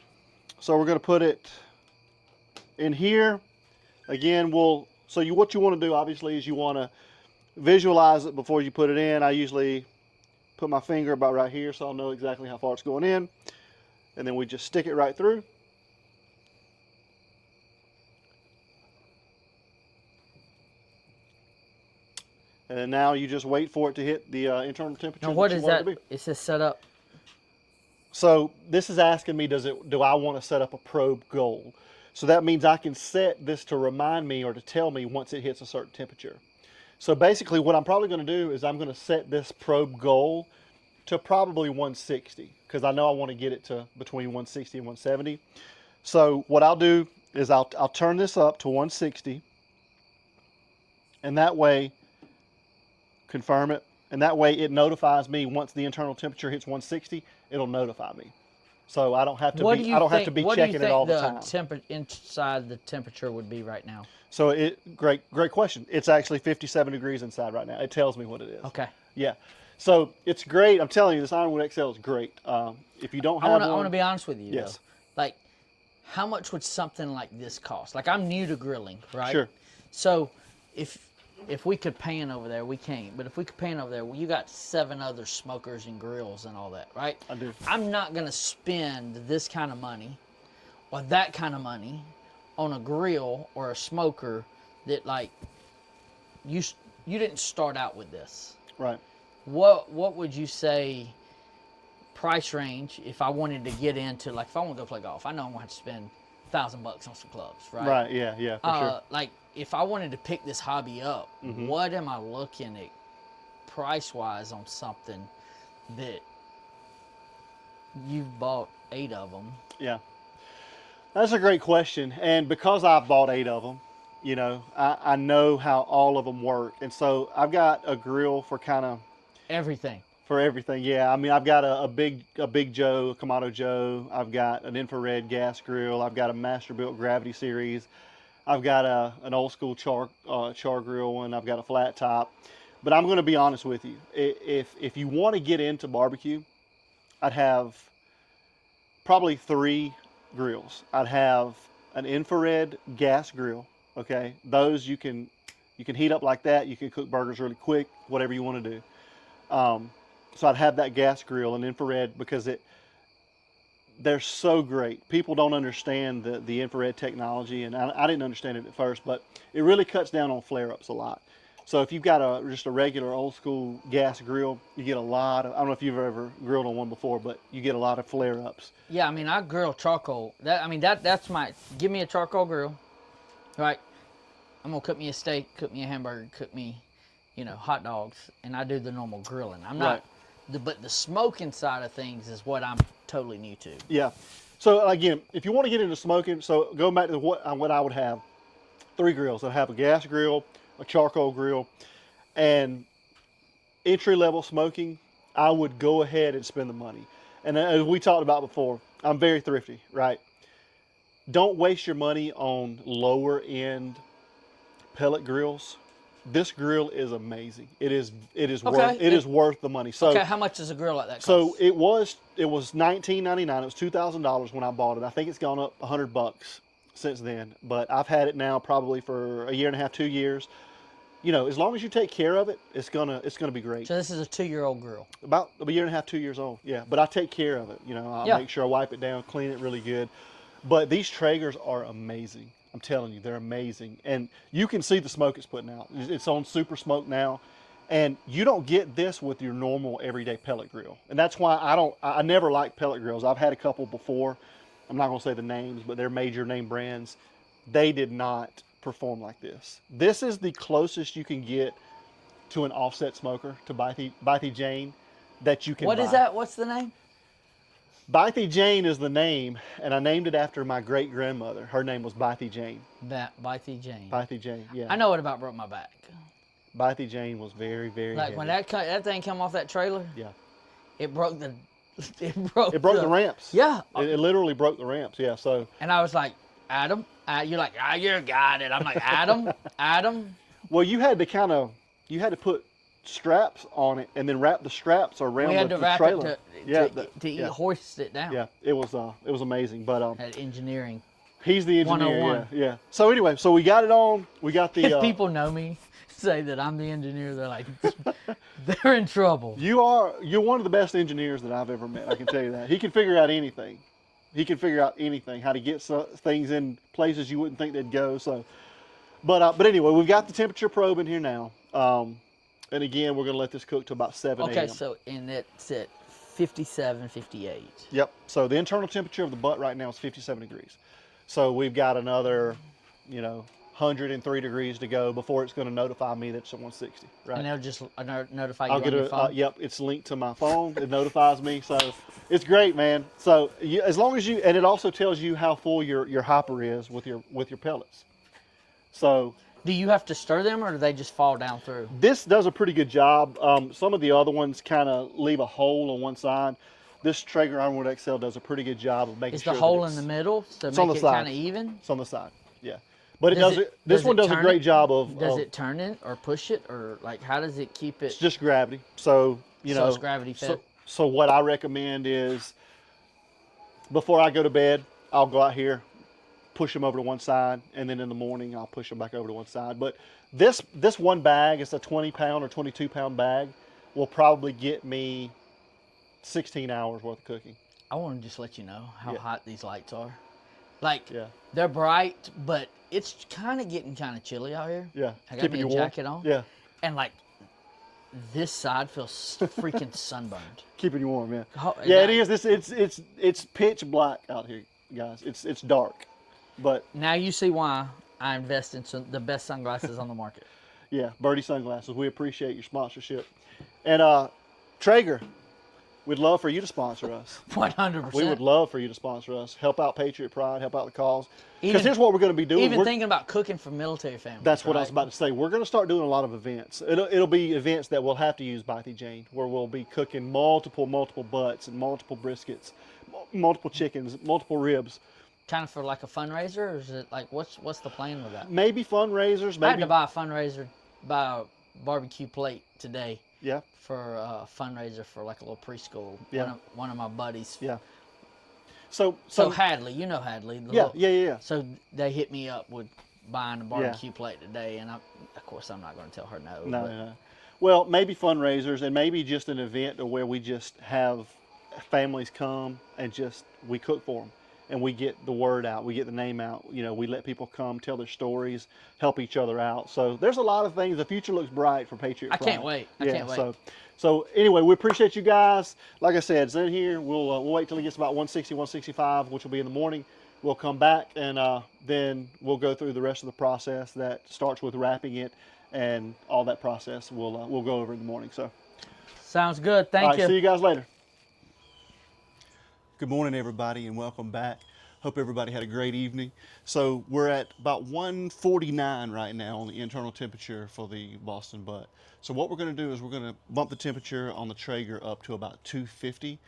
A: we're going to put it in here. Again, what you want to do, obviously, is you want to visualize it before you put it in. I usually put my finger about right here so I'll know exactly how far it's going in. And then we just stick it right through. And then now you just wait for it to hit the internal temperature.
B: Now what
A: that
B: is
A: you want it
B: that?
A: to be.
B: Is this set up?
A: So this is asking me, do I want to set up a probe goal? So that means I can set this to remind me or to tell me once it hits a certain temperature. So basically what I'm probably going to do is I'm going to set this probe goal to probably 160 because I know I want to get it to between 160 and 170. So what I'll do is I'll turn this up to 160, and that way, confirm it, and that way it notifies me once the internal temperature hits 160, it'll notify me. So I don't have to be checking it all the time.
B: What do you think the inside the temperature would be right now?
A: So great question. It's actually 57 degrees inside right now. It tells me what it is.
B: Okay.
A: Yeah. So it's great. I'm telling you, this Ironwood XL is great. If you don't have one,
B: I want to be honest with you.
A: Yes.
B: Though. Like, how much would something like this cost? Like, I'm new to grilling, right?
A: Sure.
B: So if we could pan over there, we can't. But if we could pan over there, well, you got 7 other smokers and grills and all that, right?
A: I do.
B: I'm not going to spend this kind of money or that kind of money on a grill or a smoker that, like, you didn't start out with this.
A: Right.
B: What would you say price range if I wanted to get into, like, if I want to go play golf? I know I'm going to have to spend $1,000 on some clubs, right?
A: Right, yeah, for sure.
B: Like, if I wanted to pick this hobby up, what am I looking at price-wise on something that you've bought 8 of them?
A: Yeah. That's a great question. And because I've bought 8 of them, you know, I know how all of them work. And so I've got a grill for kind of
B: everything.
A: For everything, yeah. I mean, I've got a big Joe, a Kamado Joe. I've got an infrared gas grill. I've got a Masterbuilt Gravity Series. I've got an old school char grill one. I've got a flat top. But I'm going to be honest with you. If you want to get into barbecue, I'd have probably 3 grills. I'd have an infrared gas grill. Okay, those you can heat up like that. You can cook burgers really quick, whatever you want to do. So I'd have that gas grill and infrared because they're so great. People don't understand the infrared technology, and I didn't understand it at first, but it really cuts down on flare-ups a lot. So if you've got just a regular old school gas grill, you get a lot of, I don't know if you've ever grilled on one before, but you get a lot of flare-ups.
B: Yeah, I mean, I grill charcoal. That's my, give me a charcoal grill, right? I'm going to cook me a steak, cook me a hamburger, cook me, hot dogs, and I do the normal grilling. I'm not, but the smoking side of things is what I'm totally new to.
A: Yeah. So again, if you want to get into smoking, so go back to what I would have. 3 grills. I'd have a gas grill, a charcoal grill, and entry-level smoking, I would go ahead and spend the money. And as we talked about before, I'm very thrifty, right? Don't waste your money on lower-end pellet grills. This grill is amazing. It is worth the money. So
B: okay, how much does a grill like that cost?
A: So it was $19.99. It was $2,000 when I bought it. I think it's gone up $100 since then. But I've had it now probably for 1.5 years, 2 years. As long as you take care of it, it's gonna be great.
B: So this is a 2-year-old grill.
A: About 1.5 years, 2 years old. Yeah, but I take care of it. I'll make sure I wipe it down, clean it really good. But these Traegers are amazing. I'm telling you, they're amazing. And you can see the smoke it's putting out. It's on super smoke now. And you don't get this with your normal everyday pellet grill. And that's why I never liked pellet grills. I've had a couple before. I'm not going to say the names, but they're major name brands. They did not perform like this. This is the closest you can get to an offset smoker, to Bythie Jane, that you can buy.
B: What is that? What's the name?
A: Bythie Jane is the name, and I named it after my great-grandmother. Her name was Bythie Jane.
B: Bythie Jane.
A: Bythie Jane, yeah.
B: I know it about broke my back.
A: Bythie Jane was very, very
B: like
A: heavy.
B: When that thing come off that trailer,
A: yeah,
B: it broke the
A: ramps.
B: Yeah,
A: it literally broke the ramps. Yeah, so.
B: And I was like, Adam, you're like, you got it. I'm like, Adam.
A: Well, you had to put straps on it and then wrap the straps around the trailer.
B: Hoist it down.
A: Yeah, it was amazing. But
B: that engineering.
A: He's the engineer.
B: 101.
A: Yeah. So anyway, so we got it on. We got the.
B: If people know me, say that I'm the engineer, they're like, they're in trouble.
A: You're one of the best engineers that I've ever met. I can tell you that. He can figure out anything. How to get things in places you wouldn't think they'd go. So, but anyway, we've got the temperature probe in here now. And again, we're going to let this cook to about 7 a.m.
B: Okay, so and it's at 57, 58.
A: Yep. So the internal temperature of the butt right now is 57 degrees. So we've got another, 103 degrees to go before it's going to notify me that it's at 160. Right.
B: And they'll just notify you
A: I'll
B: on
A: get
B: your
A: a
B: phone?
A: yep. It's linked to my phone. It notifies me, so it's great, man. So as long as you, and it also tells you how full your hopper is with your pellets. So
B: Do you have to stir them, or do they just fall down through?
A: this does a pretty good job. Some of the other ones kind of leave a hole on one side. This Traeger Ironwood XL does a pretty good job of making
B: Is
A: sure
B: the
A: that
B: hole in the middle to
A: it's on
B: make
A: the
B: it
A: side.
B: kind of even?
A: It's on the side, yeah. But
B: Does
A: this one does a
B: turn
A: great
B: it?
A: job of.
B: Does it turn it or push it, or like how does it keep it?
A: It's just gravity. So
B: So it's gravity fed.
A: So what I recommend is before I go to bed, I'll go out here, push them over to one side, and then in the morning I'll push them back over to one side. But this one bag, it's a 20-pound or 22-pound bag, will probably get me 16 hours worth of cooking.
B: I want to just let you know how
A: Yeah.
B: hot these lights are. Like,
A: Yeah.
B: they're bright, but it's kind of getting kind of chilly out here.
A: Yeah.
B: I got
A: Keeping
B: me a
A: you warm.
B: jacket on.
A: Yeah.
B: And like, this side feels freaking sunburned.
A: Keeping you warm, yeah.
B: Oh,
A: Yeah,
B: now-
A: it is. It's pitch black out here, guys. It's dark, but
B: Now you see why I invest in the best sunglasses on the market.
A: yeah, Birdie Sunglasses. We appreciate your sponsorship, and Traeger, we'd love for you to sponsor us.
B: 100%.
A: We would love for you to sponsor us. Help out Patriot Pride. Help out the cause. Because
B: Even-
A: here's what we're going to be doing.
B: Even
A: We're-
B: thinking about cooking for military families.
A: That's what I was
B: right?
A: about to say. We're going to start doing a lot of events. It'll be events that we'll have to use Bitey Jane, where we'll be cooking multiple butts and multiple briskets, multiple chickens, multiple ribs.
B: Kind of for like a fundraiser, or is it like what's the plan with that?
A: Maybe fundraisers.
B: I had
A: Maybe
B: to buy a fundraiser, buy a barbecue plate today
A: yeah,
B: for a fundraiser for like a little preschool.
A: Yeah.
B: One of my buddies.
A: yeah. So
B: So Hadley, you know Hadley. the
A: yeah,
B: little-
A: yeah.
B: So they hit me up with buying a barbecue plate today, and of course I'm not going to tell her no.
A: No,
B: but
A: no. Well, maybe fundraisers and maybe just an event where we just have families come and just we cook for them and we get the word out, we get the name out. You know, we let people come tell their stories, help each other out. So there's a lot of things. The future looks bright for Patriot
B: I
A: Pride.
B: can't wait. I
A: Yeah,
B: can't wait.
A: So anyway, we appreciate you guys. Like I said, it's in here. We'll wait till it gets about 160, 165, which will be in the morning. We'll come back and then we'll go through the rest of the process that starts with wrapping it and all that process. We'll go over in the morning. So
B: Sounds good.
A: all
B: Thank
A: right,
B: you.
A: see you guys later. Good morning, everybody, and welcome back. Hope everybody had a great evening. So we're at about 149 right now on the internal temperature for the Boston butt. So what we're going to do is we're going to bump the temperature on the Traeger up to about 250.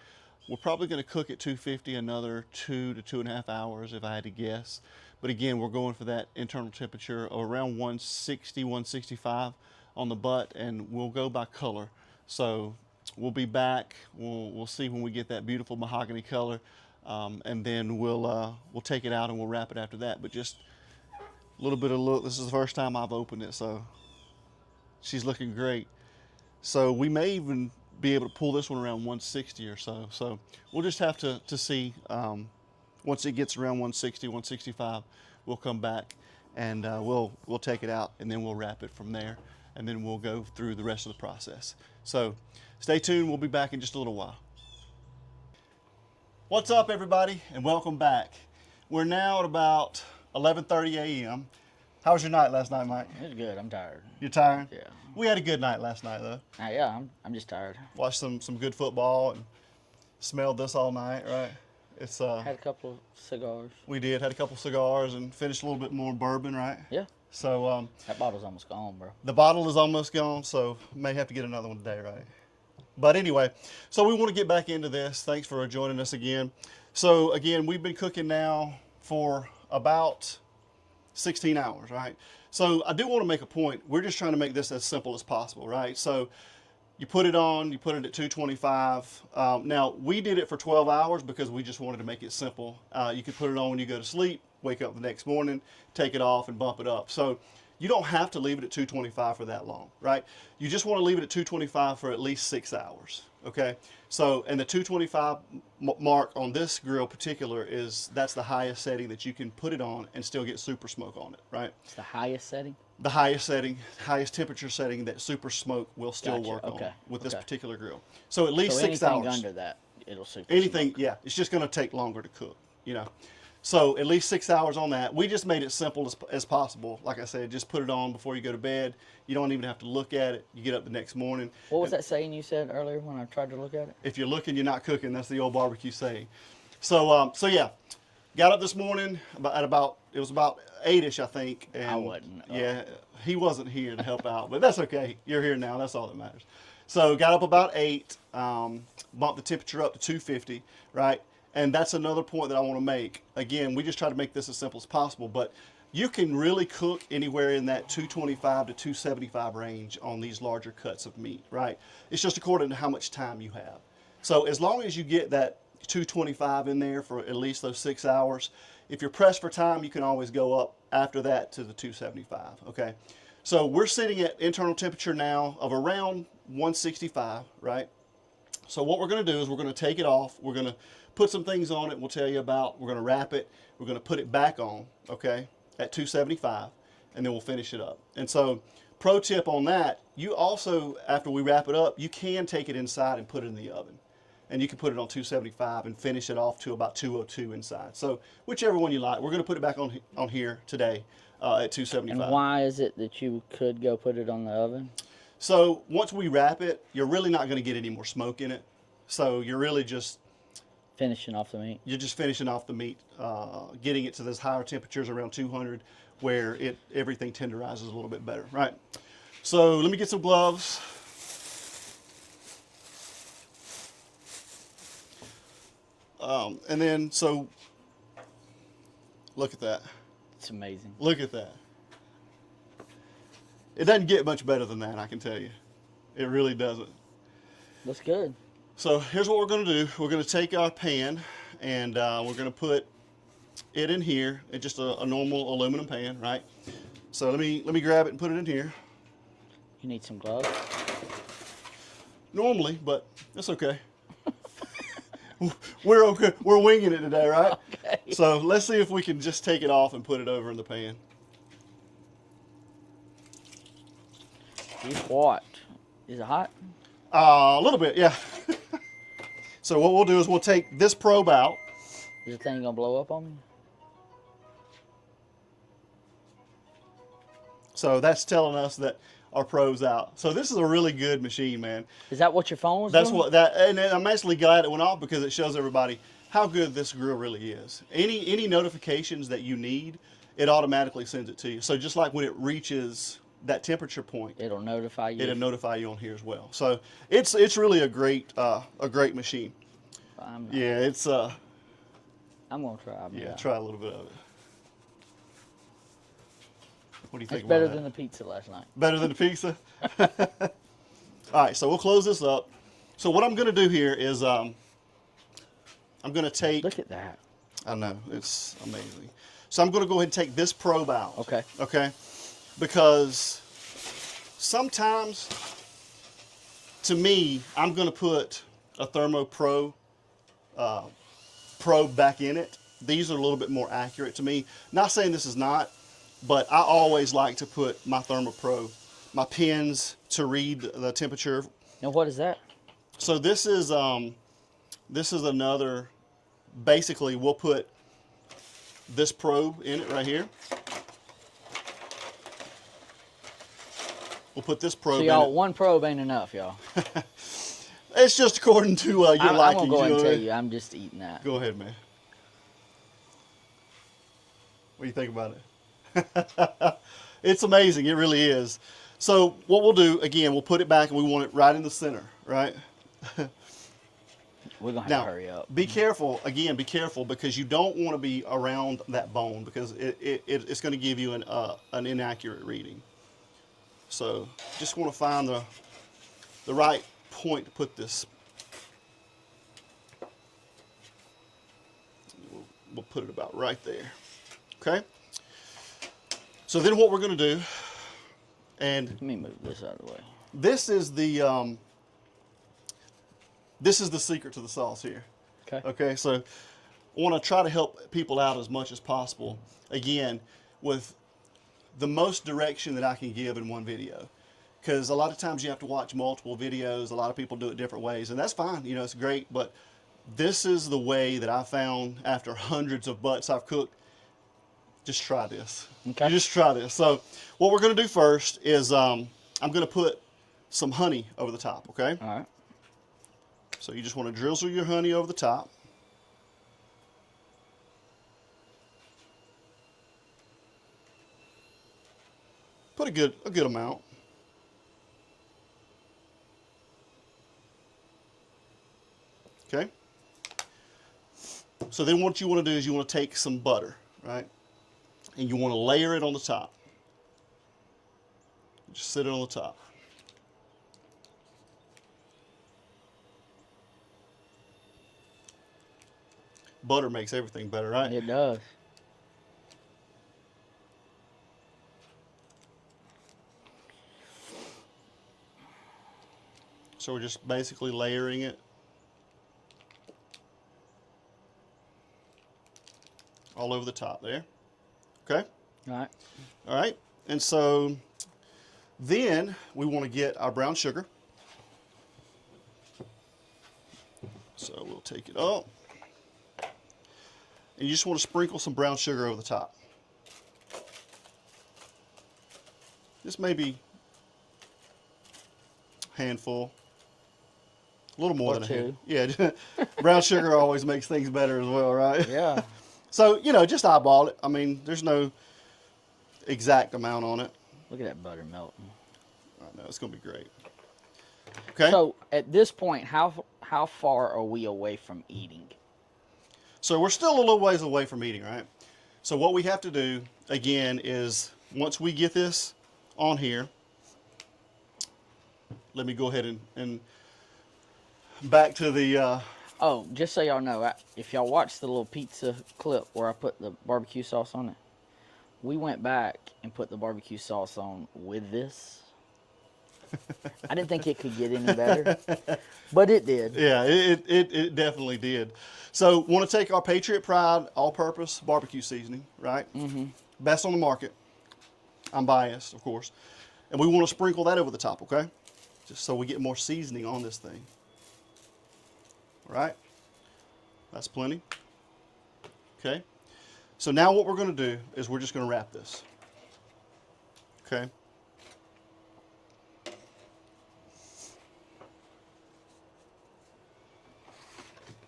A: We're probably going to cook at 250 another 2 to 2.5 hours if I had to guess. But again, we're going for that internal temperature of around 160, 165 on the butt, and we'll go by color. So we'll be back. We'll see when we get that beautiful mahogany color, and then we'll take it out and we'll wrap it after that. But just a little bit of look. This is the first time I've opened it, so she's looking great. So we may even be able to pull this one around 160 or so. So we'll just have to see. Once it gets around 160, 165, we'll come back and we'll take it out and then we'll wrap it from there, and then we'll go through the rest of the process. So stay tuned. We'll be back in just a little while. What's up, everybody, and welcome back. We're now at about 11:30 a.m. How was your night last night, Mike?
B: It was good. I'm tired.
A: You tired?
B: Yeah.
A: We had a good night last night, though.
B: Yeah, I'm just tired.
A: Watched some good football and smelled this all night, right? It's
B: Had a couple of cigars.
A: we did had a couple cigars and finished a little bit more bourbon, right?
B: Yeah.
A: So
B: That bottle's almost gone, bro.
A: the bottle is almost gone, so may have to get another one today, right? But anyway, so we want to get back into this. Thanks for joining us again. So again, we've been cooking now for about 16 hours, right? So I do want to make a point. We're just trying to make this as simple as possible, right? So you put it on, you put it at 225. Now, we did it for 12 hours because we just wanted to make it simple. You could put it on when you go to sleep, wake up the next morning, take it off and bump it up. So you don't have to leave it at 225 for that long, right? You just want to leave it at 225 for at least 6 hours, okay? So, and the 225 mark on this grill particular that's the highest setting that you can put it on and still get super smoke on it, right?
B: It's the highest setting.
A: The highest setting, highest temperature setting that super smoke will still
B: Gotcha.
A: work on
B: Okay.
A: with this
B: Okay.
A: particular grill. So at least
B: So
A: 6
B: anything
A: hours.
B: under that, it'll super.
A: Anything, yeah, it's just going to take longer to cook, you know. So at least 6 hours on that. We just made it simple as possible. Like I said, just put it on before you go to bed. You don't even have to look at it. You get up the next morning.
B: What was that saying you said earlier when I tried to look at it?
A: If you're looking, you're not cooking. That's the old barbecue saying. So, so yeah, got up this morning it was about 8ish, I think. And
B: I wasn't.
A: Yeah, he wasn't here to help out, but that's okay. You're here now. That's all that matters. So got up about 8, bumped the temperature up to 250, right? And that's another point that I want to make. Again, we just try to make this as simple as possible, but you can really cook anywhere in that 225 to 275 range on these larger cuts of meat, right? It's just according to how much time you have. So as long as you get that 225 in there for at least those 6 hours, if you're pressed for time, you can always go up after that to the 275, okay? So we're sitting at internal temperature now of around 165, right? So what we're going to do is we're going to take it off. We're going to put some things on it we'll tell you about. We're going to wrap it. We're going to put it back on, okay, at 275, and then we'll finish it up. And so pro tip on that, you also, after we wrap it up, you can take it inside and put it in the oven. And you can put it on 275 and finish it off to about 202 inside. So whichever one you like. We're going to put it back on here today at 275.
B: And why is it that you could go put it on the oven?
A: So once we wrap it, you're really not going to get any more smoke in it. So you're really just
B: finishing off the meat.
A: You're just finishing off the meat, getting it to those higher temperatures around 200, where everything tenderizes a little bit better, right? So let me get some gloves. And then, so look at that.
B: It's amazing.
A: Look at that. It doesn't get much better than that, I can tell you. It really doesn't.
B: Looks good.
A: So here's what we're going to do. We're going to take our pan and we're going to put it in here. It's just a normal aluminum pan, right? So let me grab it and put it in here.
B: You need some gloves?
A: Normally, but that's okay. We're okay. We're winging it today, right?
B: Okay.
A: So let's see if we can just take it off and put it over in the pan.
B: It's hot. Is it hot?
A: A little bit, yeah. So what we'll do is we'll take this probe out.
B: Is the thing gonna blow up on me?
A: So that's telling us that our probe's out. So this is a really good machine, man.
B: Is that what your phone was
A: That's
B: doing?
A: what that, and I'm actually glad it went off because it shows everybody how good this grill really is. Any notifications that you need, it automatically sends it to you. So just like when it reaches that temperature point,
B: It'll notify you.
A: it'll notify you on here as well. So it's really a great machine. Yeah, it's
B: I'm gonna try.
A: yeah, try a little bit of it. What do you think
B: It's
A: about
B: better
A: that?
B: than the pizza last night.
A: Better than the pizza? All right, so we'll close this up. So what I'm going to do here is I'm going to take...
B: Look at that.
A: I know, it's amazing. So I'm going to go ahead and take this probe out.
B: Okay.
A: Okay? Because sometimes, to me, I'm going to put a Thermo Pro probe back in it. These are a little bit more accurate to me. Not saying this is not, but I always like to put my Thermo Pro, my pins to read the temperature.
B: Now what is that?
A: So this is another, basically we'll put this probe in it right here. We'll put this probe
B: So
A: in
B: y'all,
A: it.
B: one probe ain't enough, y'all.
A: It's just according to your
B: I'm
A: liking.
B: gonna go ahead and
A: know
B: tell
A: what?
B: you, I'm just eating that.
A: Go ahead, man. What do you think about it? It's amazing. It really is. So what we'll do, again, we'll put it back and we want it right in the center, right?
B: We're gonna have
A: Now,
B: to hurry up.
A: be careful. Again, be careful because you don't want to be around that bone because it's going to give you an inaccurate reading. So just want to find the right point to put this. We'll put it about right there. Okay. So then what we're going to do, and
B: Let me move this out of the way.
A: this is the secret to the sauce here.
B: Okay.
A: Okay, so I want to try to help people out as much as possible, again, with the most direction that I can give in one video. Because a lot of times you have to watch multiple videos. A lot of people do it different ways, and that's fine. You know, it's great, but this is the way that I found after hundreds of butts I've cooked. Just try this.
B: Okay.
A: You just try this. So what we're going to do first is I'm going to put some honey over the top, okay?
B: All right.
A: So you just want to drizzle your honey over the top. Put a good amount. Okay. So then what you want to do is you want to take some butter, right? And you want to layer it on the top. Just sit it on the top. Butter makes everything better, right?
B: It does.
A: So we're just basically layering it all over the top there. Okay?
B: All right.
A: All right. And so then we want to get our brown sugar. So we'll take it up. And you just want to sprinkle some brown sugar over the top. This may be a handful. A little more
B: Or
A: than
B: two.
A: a handful. Yeah, brown sugar always makes things better as well, right?
B: Yeah.
A: So, you know, just eyeball it. I mean, there's no exact amount on it.
B: Look at that butter melting.
A: I know, it's going to be great. Okay?
B: So at this point, how far are we away from eating?
A: So we're still a little ways away from eating, right? So what we have to do, again, is once we get this on here, let me go ahead and back to the...
B: Oh, just so y'all know, if y'all watched the little pizza clip where I put the barbecue sauce on it, we went back and put the barbecue sauce on with this. I didn't think it could get any better, but it did.
A: Yeah, it definitely did. So want to take our Patriot Pride all-purpose barbecue seasoning, right? Mm-hmm. Best on the market. I'm biased, of course. And we want to sprinkle that over the top, okay? Just so we get more seasoning on this thing. All right? That's plenty. Okay? So now what we're going to do is we're just going to wrap this. Okay?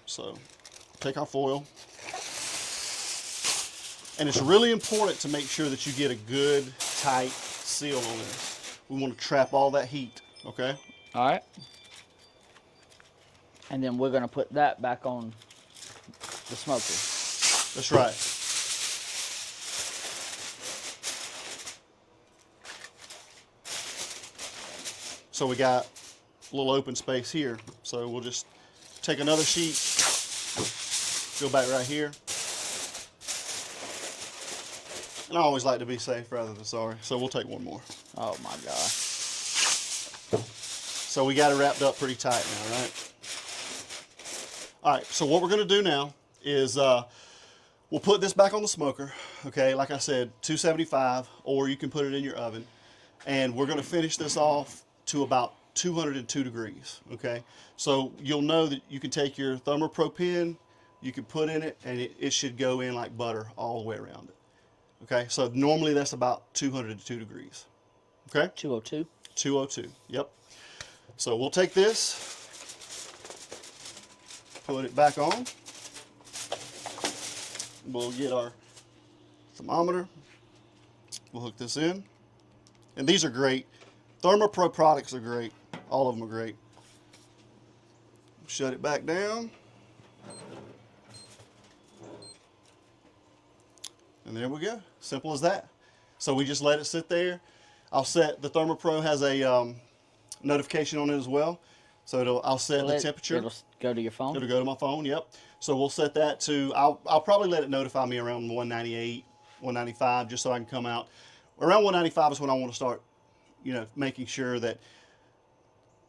A: So take our foil. And it's really important to make sure that you get a good, tight seal on this. We want to trap all that heat, okay?
B: All right. And then we're going to put that back on the smoker.
A: That's right. So we got a little open space here. So we'll just take another sheet, go back right here. And I always like to be safe rather than sorry. So we'll take one more.
B: Oh my gosh.
A: So we got it wrapped up pretty tight now, right? All right, so what we're gonna do now is we'll put this back on the smoker, okay? Like I said, 275, or you can put it in your oven. And we're gonna finish this off to about 202 degrees, okay? So you'll know that you can take your thermopropane, you can put in it, and it should go in like butter all the way around it, okay? So normally that's about 202 degrees, okay?
B: 202.
A: 202, yep. So we'll take this, put it back on. We'll get our thermometer. We'll hook this in. And these are great. ThermoPro products are great. All of them are great. Shut it back down. And there we go. Simple as that. So we just let it sit there. I'll set, the ThermoPro has a notification on it as well. So I'll set the temperature.
B: It'll go to your phone?
A: It'll go to my phone, yep. So we'll set that to, I'll probably let it notify me around 198, 195, just so I can come out. Around 195 is when I want to start, you know, making sure that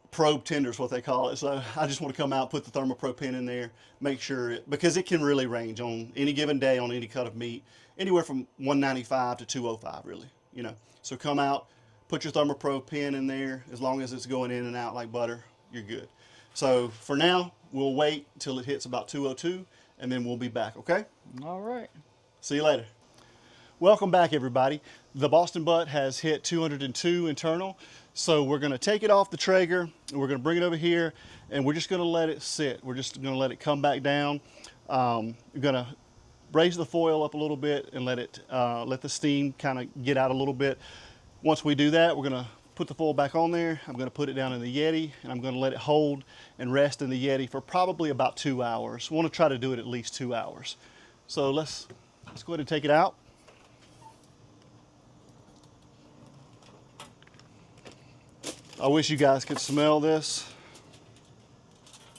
A: probe tender is what they call it. So I just want to come out, put the thermopropane in there, make sure, because it can really range on any given day on any cut of meat, anywhere from 195 to 205 really, you know. So come out, put your thermopropane in there, as long as it's going in and out like butter, you're good. So for now, we'll wait till it hits about 202, and then we'll be back, okay?
B: All right.
A: See you later. Welcome back, everybody. The Boston butt has hit 202 internal, so we're going to take it off the Traeger, and we're going to bring it over here, and we're just going to let it sit. We're just going to let it come back down. We're going to raise the foil up a little bit and let the steam kind of get out a little bit. Once we do that, we're going to put the foil back on there. I'm going to put it down in the Yeti, and I'm going to let it hold and rest in the Yeti for probably about 2 hours. We want to try to do it at least 2 hours. So let's go ahead and take it out. I wish you guys could smell this.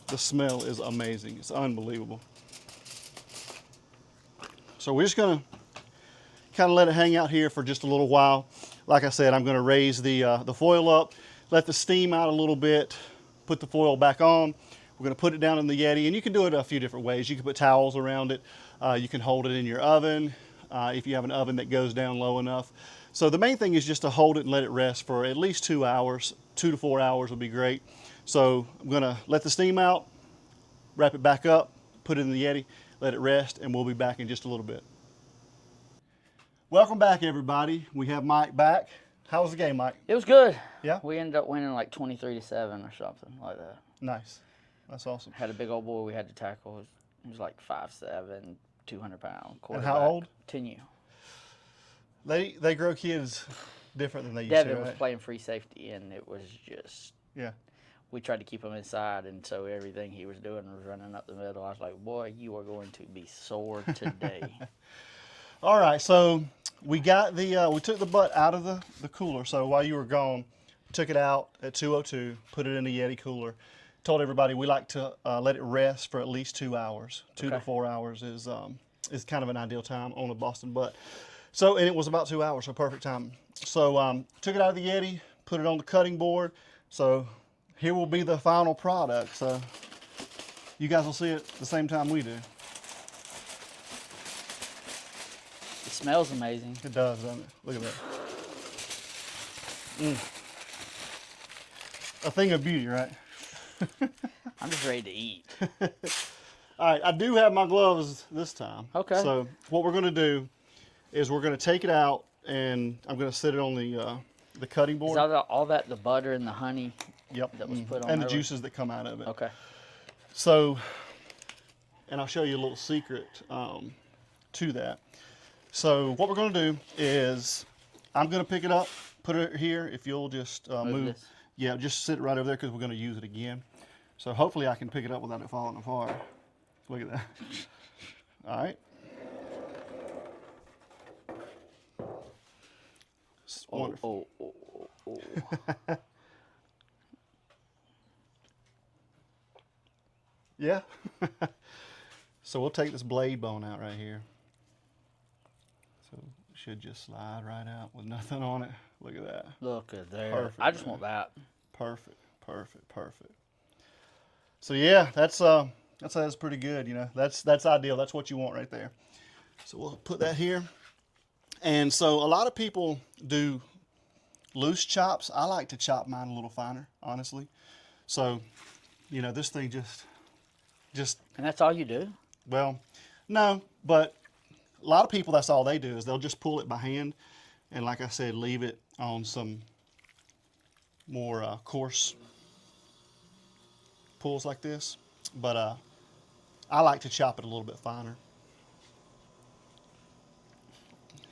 A: The smell is amazing. It's unbelievable. So we're just going to kind of let it hang out here for just a little while. Like I said, I'm going to raise the foil up, let the steam out a little bit, put the foil back on. We're going to put it down in the Yeti, and you can do it a few different ways. You can put towels around it. You can hold it in your oven if you have an oven that goes down low enough. So the main thing is just to hold it and let it rest for at least 2 hours. 2 to 4 hours would be great. So I'm going to let the steam out, wrap it back up, put it in the Yeti, let it rest, and we'll be back in just a little bit. Welcome back, everybody. We have Mike back. How was the game, Mike?
B: It was good.
A: Yeah?
B: We ended up winning like 23-7 or something like that.
A: Nice. That's awesome.
B: Had a big old boy we had to tackle. He was like 5'7", 200-pound quarterback.
A: And how old?
B: 10U.
A: They grow kids different than they used
B: Devin
A: to, right?
B: was playing free safety, and it was just,
A: Yeah.
B: we tried to keep him inside, and so everything he was doing was running up the middle. I was like, boy, you are going to be sore today.
A: All right, so we got we took the butt out of the cooler. So while you were gone, took it out at 202, put it in the Yeti cooler. Told everybody we like to let it rest for at least 2 hours. 2 to 4 hours is kind of an ideal time on a Boston butt. So, and it was about 2 hours, so perfect time. So took it out of the Yeti, put it on the cutting board. So here will be the final product. So you guys will see it the same time we do.
B: It smells amazing.
A: It does, doesn't it? Look at that. A thing of beauty, right?
B: I'm just ready to eat.
A: All right, I do have my gloves this time.
B: Okay.
A: So what we're going to do is we're going to take it out, and I'm going to set it on the cutting board.
B: Is all that the butter and the honey
A: Yep.
B: that was put on
A: and the
B: earlier?
A: juices that come out of it.
B: Okay.
A: So, and I'll show you a little secret to that. So what we're going to do is I'm going to pick it up, put it here. If you'll just move.
B: This.
A: Yeah, just sit right over there because we're going to use it again. So hopefully I can pick it up without it falling apart. Look at that. All right. It's wonderful.
B: Oh.
A: Yeah. So we'll take this blade bone out right here. So it should just slide right out with nothing on it. Look at that.
B: Look at there.
A: Perfect,
B: I just
A: man.
B: want that.
A: Perfect, perfect, perfect. So yeah, that's pretty good. You know, that's ideal. That's what you want right there. So we'll put that here. And so a lot of people do loose chops. I like to chop mine a little finer, honestly. So, you know, this thing just.
B: And that's all you do?
A: Well, no, but a lot of people, that's all they do is they'll just pull it by hand. And like I said, leave it on some more coarse pulls like this. But I like to chop it a little bit finer.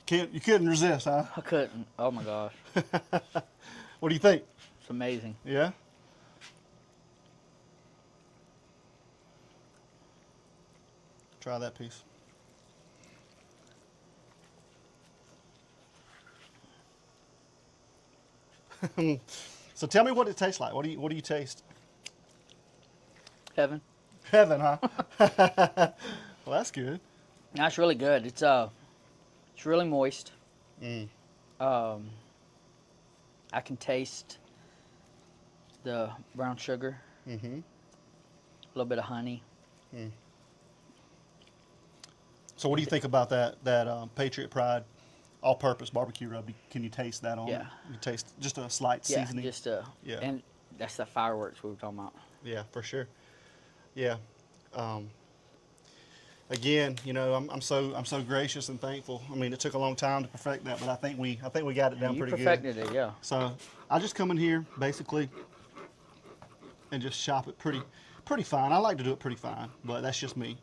A: You couldn't resist, huh?
B: I couldn't. Oh my gosh.
A: What do you think?
B: It's amazing.
A: Yeah? Try that piece. So tell me what it tastes like. What do you taste?
B: Heaven.
A: Heaven, huh? Well, that's good.
B: That's really good. It's really moist. I can taste the brown sugar. A little bit of honey.
A: So what do you think about that Patriot Pride all-purpose barbecue rub? Can you taste that on it?
B: Yeah.
A: You taste just a slight seasoning?
B: Yeah, just
A: Yeah.
B: and that's the fireworks we were talking about.
A: Yeah, for sure. Yeah. Um, Again, you know, I'm so gracious and thankful. I mean, it took a long time to perfect that, but I think we got it down
B: You
A: pretty good.
B: perfected it, yeah.
A: So I just come in here basically and just chop it pretty fine. I like to do it pretty fine, but that's just me.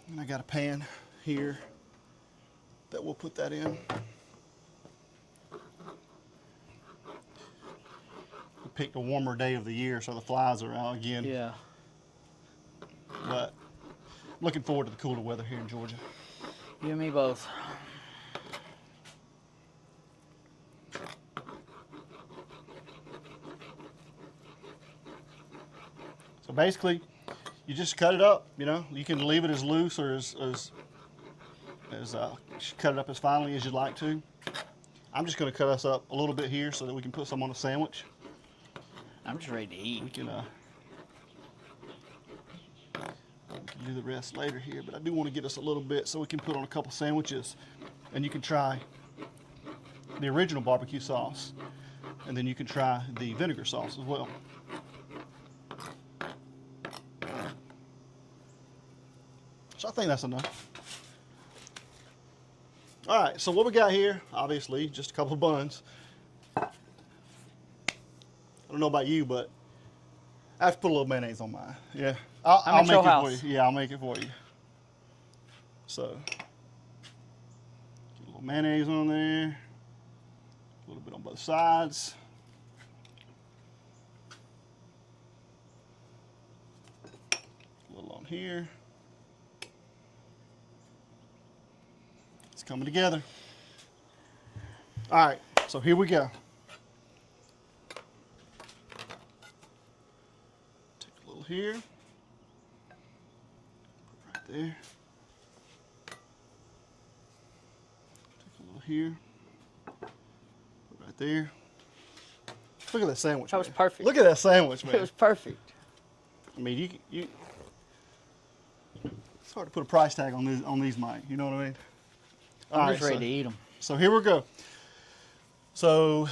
A: And I got a pan here that we'll put that in. We picked a warmer day of the year, so the flies are out again.
B: Yeah.
A: But looking forward to the cooler weather here in Georgia.
B: You and me both.
A: So basically, you just cut it up. You know, you can leave it as loose or cut it up as finely as you'd like to. I'm just going to cut us up a little bit here so that we can put some on a sandwich.
B: I'm just ready to eat.
A: We can do the rest later here, but I do want to get us a little bit so we can put on a couple sandwiches, and you can try the original barbecue sauce, and then you can try the vinegar sauce as well. So I think that's enough. All right, so what we got here, obviously, just a couple of buns. I don't know about you, but I have to put a little mayonnaise on mine. Yeah, I'll
B: at
A: make
B: your
A: it
B: house.
A: for you. Yeah, I'll make it for you. So, get a little mayonnaise on there, a little bit on both sides. A little on here. It's coming together. All right, so here we go. Take a little here. Put right there. Take a little here. Put right there. Look at that sandwich.
B: That was
A: man.
B: perfect.
A: Look at that sandwich, man.
B: It was perfect.
A: I mean, you. It's hard to put a price tag on these, Mike. You know what I mean?
B: I'm just ready to eat them.
A: So here we go. So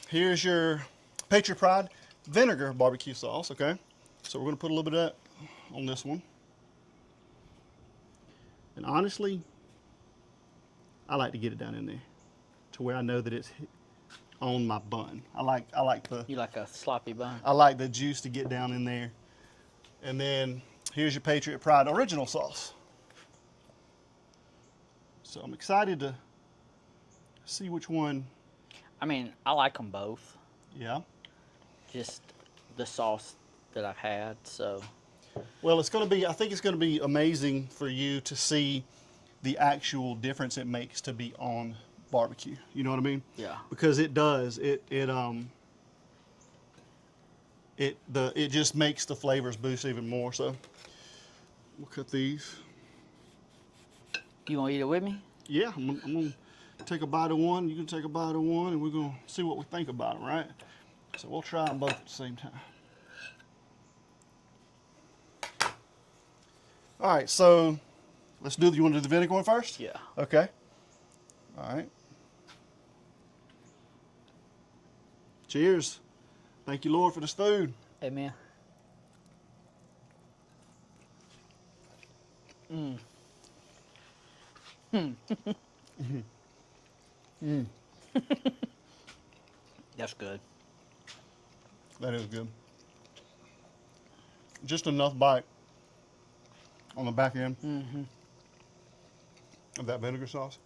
A: here's your Patriot Pride vinegar barbecue sauce, okay? So we're gonna put a little bit of that on this one. And honestly, I like to get it down in there to where I know that it's on my bun. I like the
B: You like a sloppy bun?
A: I like the juice to get down in there. And then here's your Patriot Pride original sauce. So I'm excited to see which one.
B: I mean, I like them both.
A: Yeah.
B: Just the sauce that I've had, so.
A: Well, it's going to be, I think it's going to be amazing for you to see the actual difference it makes to be on barbecue. You know what I mean?
B: Yeah.
A: Because it does. It just makes the flavors boost even more. So we'll cut these.
B: You want to eat it with me?
A: Yeah, I'm going to take a bite of one. You can take a bite of one, and we're going to see what we think about them, right? So we'll try them both at the same time. All right, so let's do. You want to do the vinegar one first?
B: Yeah.
A: Okay. All right. Cheers. Thank you, Lord, for this food.
B: Amen. Mm. That's good.
A: That is good. Just enough bite on the back end of that vinegar sauce.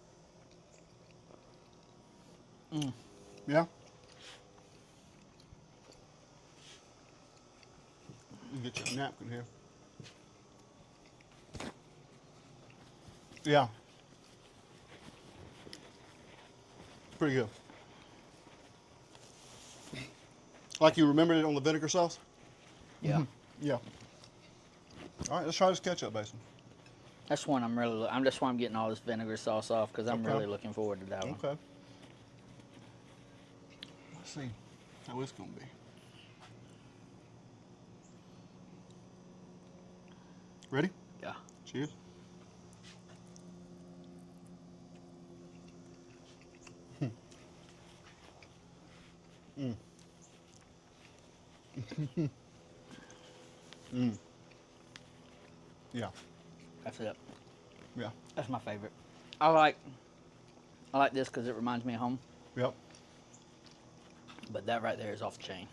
A: Yeah. You get your napkin here. Yeah. Pretty good. Like you remembered it on the vinegar sauce?
B: Yeah.
A: Yeah. All right, let's try this ketchup, Basin.
B: That's one that's why I'm getting all this vinegar sauce off, because I'm really looking forward to that one.
A: Okay. Let's see how it's going to be. Ready?
B: Yeah.
A: Cheers. Yeah.
B: That's it.
A: Yeah.
B: That's my favorite. I like this because it reminds me of home.
A: Yep.
B: But that right there is off the chain.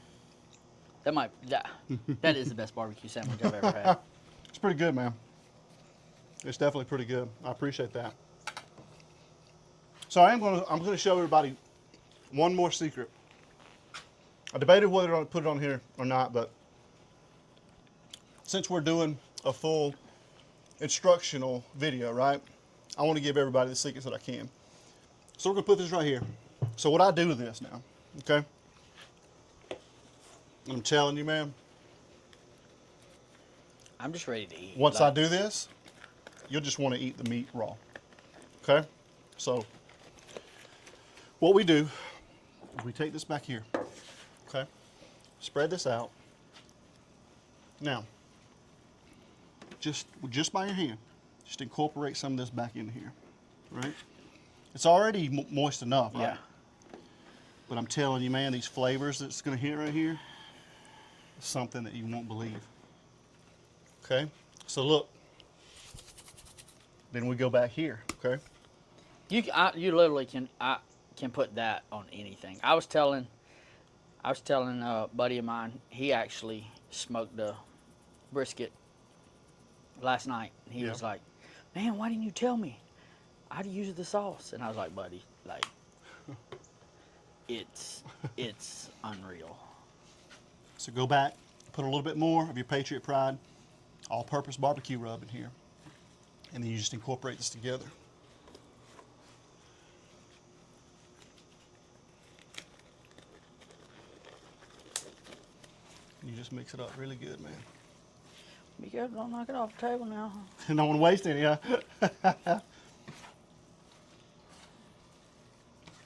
B: That is the best barbecue sandwich I've ever had.
A: It's pretty good, man. It's definitely pretty good. I appreciate that. So I'm gonna show everybody one more secret. I debated whether to put it on here or not, but since we're doing a full instructional video, right? I want to give everybody the secrets that I can. So we're gonna put this right here. So what I do with this now, okay? I'm telling you, man.
B: I'm just ready to eat.
A: Once I do this, you'll just want to eat the meat raw. Okay? So what we do is we take this back here. Okay? Spread this out. Now, just by your hand, just incorporate some of this back in here. Right? It's already moist enough, right?
B: Yeah.
A: But I'm telling you, man, these flavors that's going to hit right here is something that you won't believe. Okay? So look. Then we go back here, okay?
B: You literally can put that on anything. I was telling a buddy of mine, he actually smoked a brisket last night. He was like, "Man, why didn't you tell me? I'd use the sauce." And I was like, "Buddy, like, it's unreal."
A: So go back, put a little bit more of your Patriot Pride all-purpose barbecue rub in here, and then you just incorporate this together. You just mix it up really good, man.
B: Be careful, don't knock it off the table now.
A: And don't want to waste any, huh?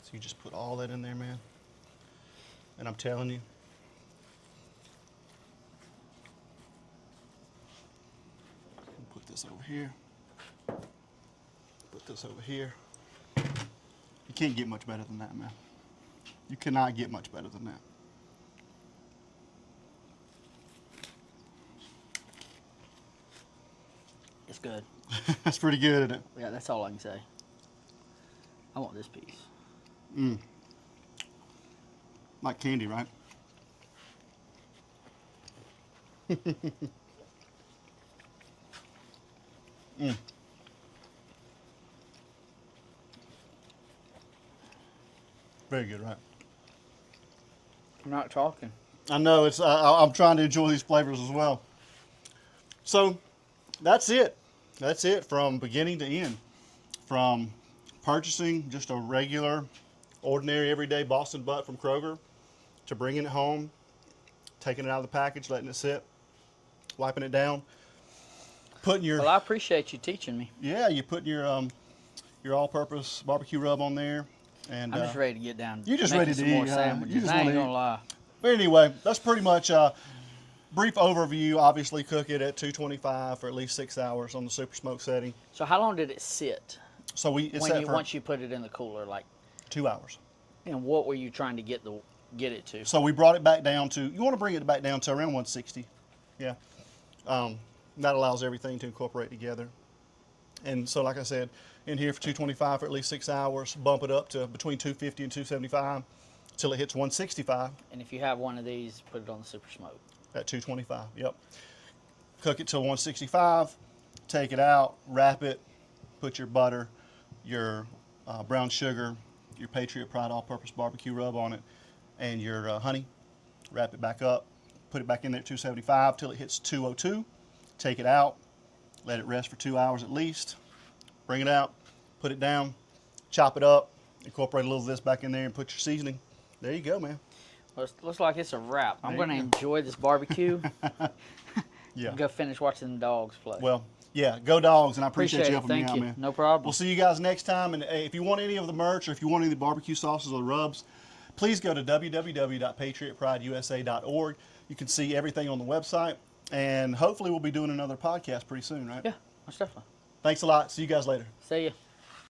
A: So you just put all that in there, man. And I'm telling you, put this over here. Put this over here. You can't get much better than that, man. You cannot get much better than that.
B: It's good.
A: That's pretty good, isn't it?
B: Yeah, that's all I can say. I want this piece.
A: Like candy, right? Very good, right?
B: I'm not talking.
A: I know, it's. I'm trying to enjoy these flavors as well. So, that's it. That's it from beginning to end. From purchasing just a regular, ordinary, everyday Boston butt from Kroger to bringing it home, taking it out of the package, letting it sit, wiping it down, putting your.
B: Well, I appreciate you teaching me.
A: Yeah, you put your all-purpose barbecue rub on there, and
B: I'm just ready to get down.
A: you're just
B: making
A: ready to
B: some more
A: eat, huh?
B: sandwiches.
A: You just
B: I ain't
A: wanna
B: gonna
A: eat.
B: lie.
A: But anyway, that's pretty much a brief overview. Obviously, cook it at 225 for at least 6 hours on the super smoke setting.
B: So how long did it sit
A: So it's set for
B: once you put it in the cooler? Like,
A: 2 hours.
B: and what were you trying to get it to?
A: So we brought it back down to, you want to bring it back down to around 160. Yeah. That allows everything to incorporate together. And so, like I said, in here for 225 for at least 6 hours, bump it up to between 250 and 275 till it hits 165
B: And if you have one of these, put it on the super smoke.
A: at 225. Yep. Cook it till 165, take it out, wrap it, put your butter, your brown sugar, your Patriot Pride all-purpose barbecue rub on it, and your honey. Wrap it back up, put it back in there at 275 till it hits 202. Take it out, let it rest for 2 hours at least. Bring it out, put it down, chop it up, incorporate a little of this back in there, and put your seasoning. There you go, man.
B: Well, it looks like it's a wrap. I'm
A: There
B: going to
A: you go.
B: enjoy this barbecue.
A: Yeah.
B: Go finish watching the dogs play.
A: Well, yeah, go Dogs, and I appreciate
B: Appreciate
A: you
B: it.
A: helping me
B: Thank
A: out,
B: you.
A: man.
B: No problem.
A: We'll see you guys next time. And hey, if you want any of the merch or if you want any of the barbecue sauces or the rubs, please go to www.patriotprideusa.org. You can see everything on the website. And hopefully we'll be doing another podcast pretty soon, right?
B: Yeah, most definitely.
A: Thanks a lot. See you guys later.
B: See ya.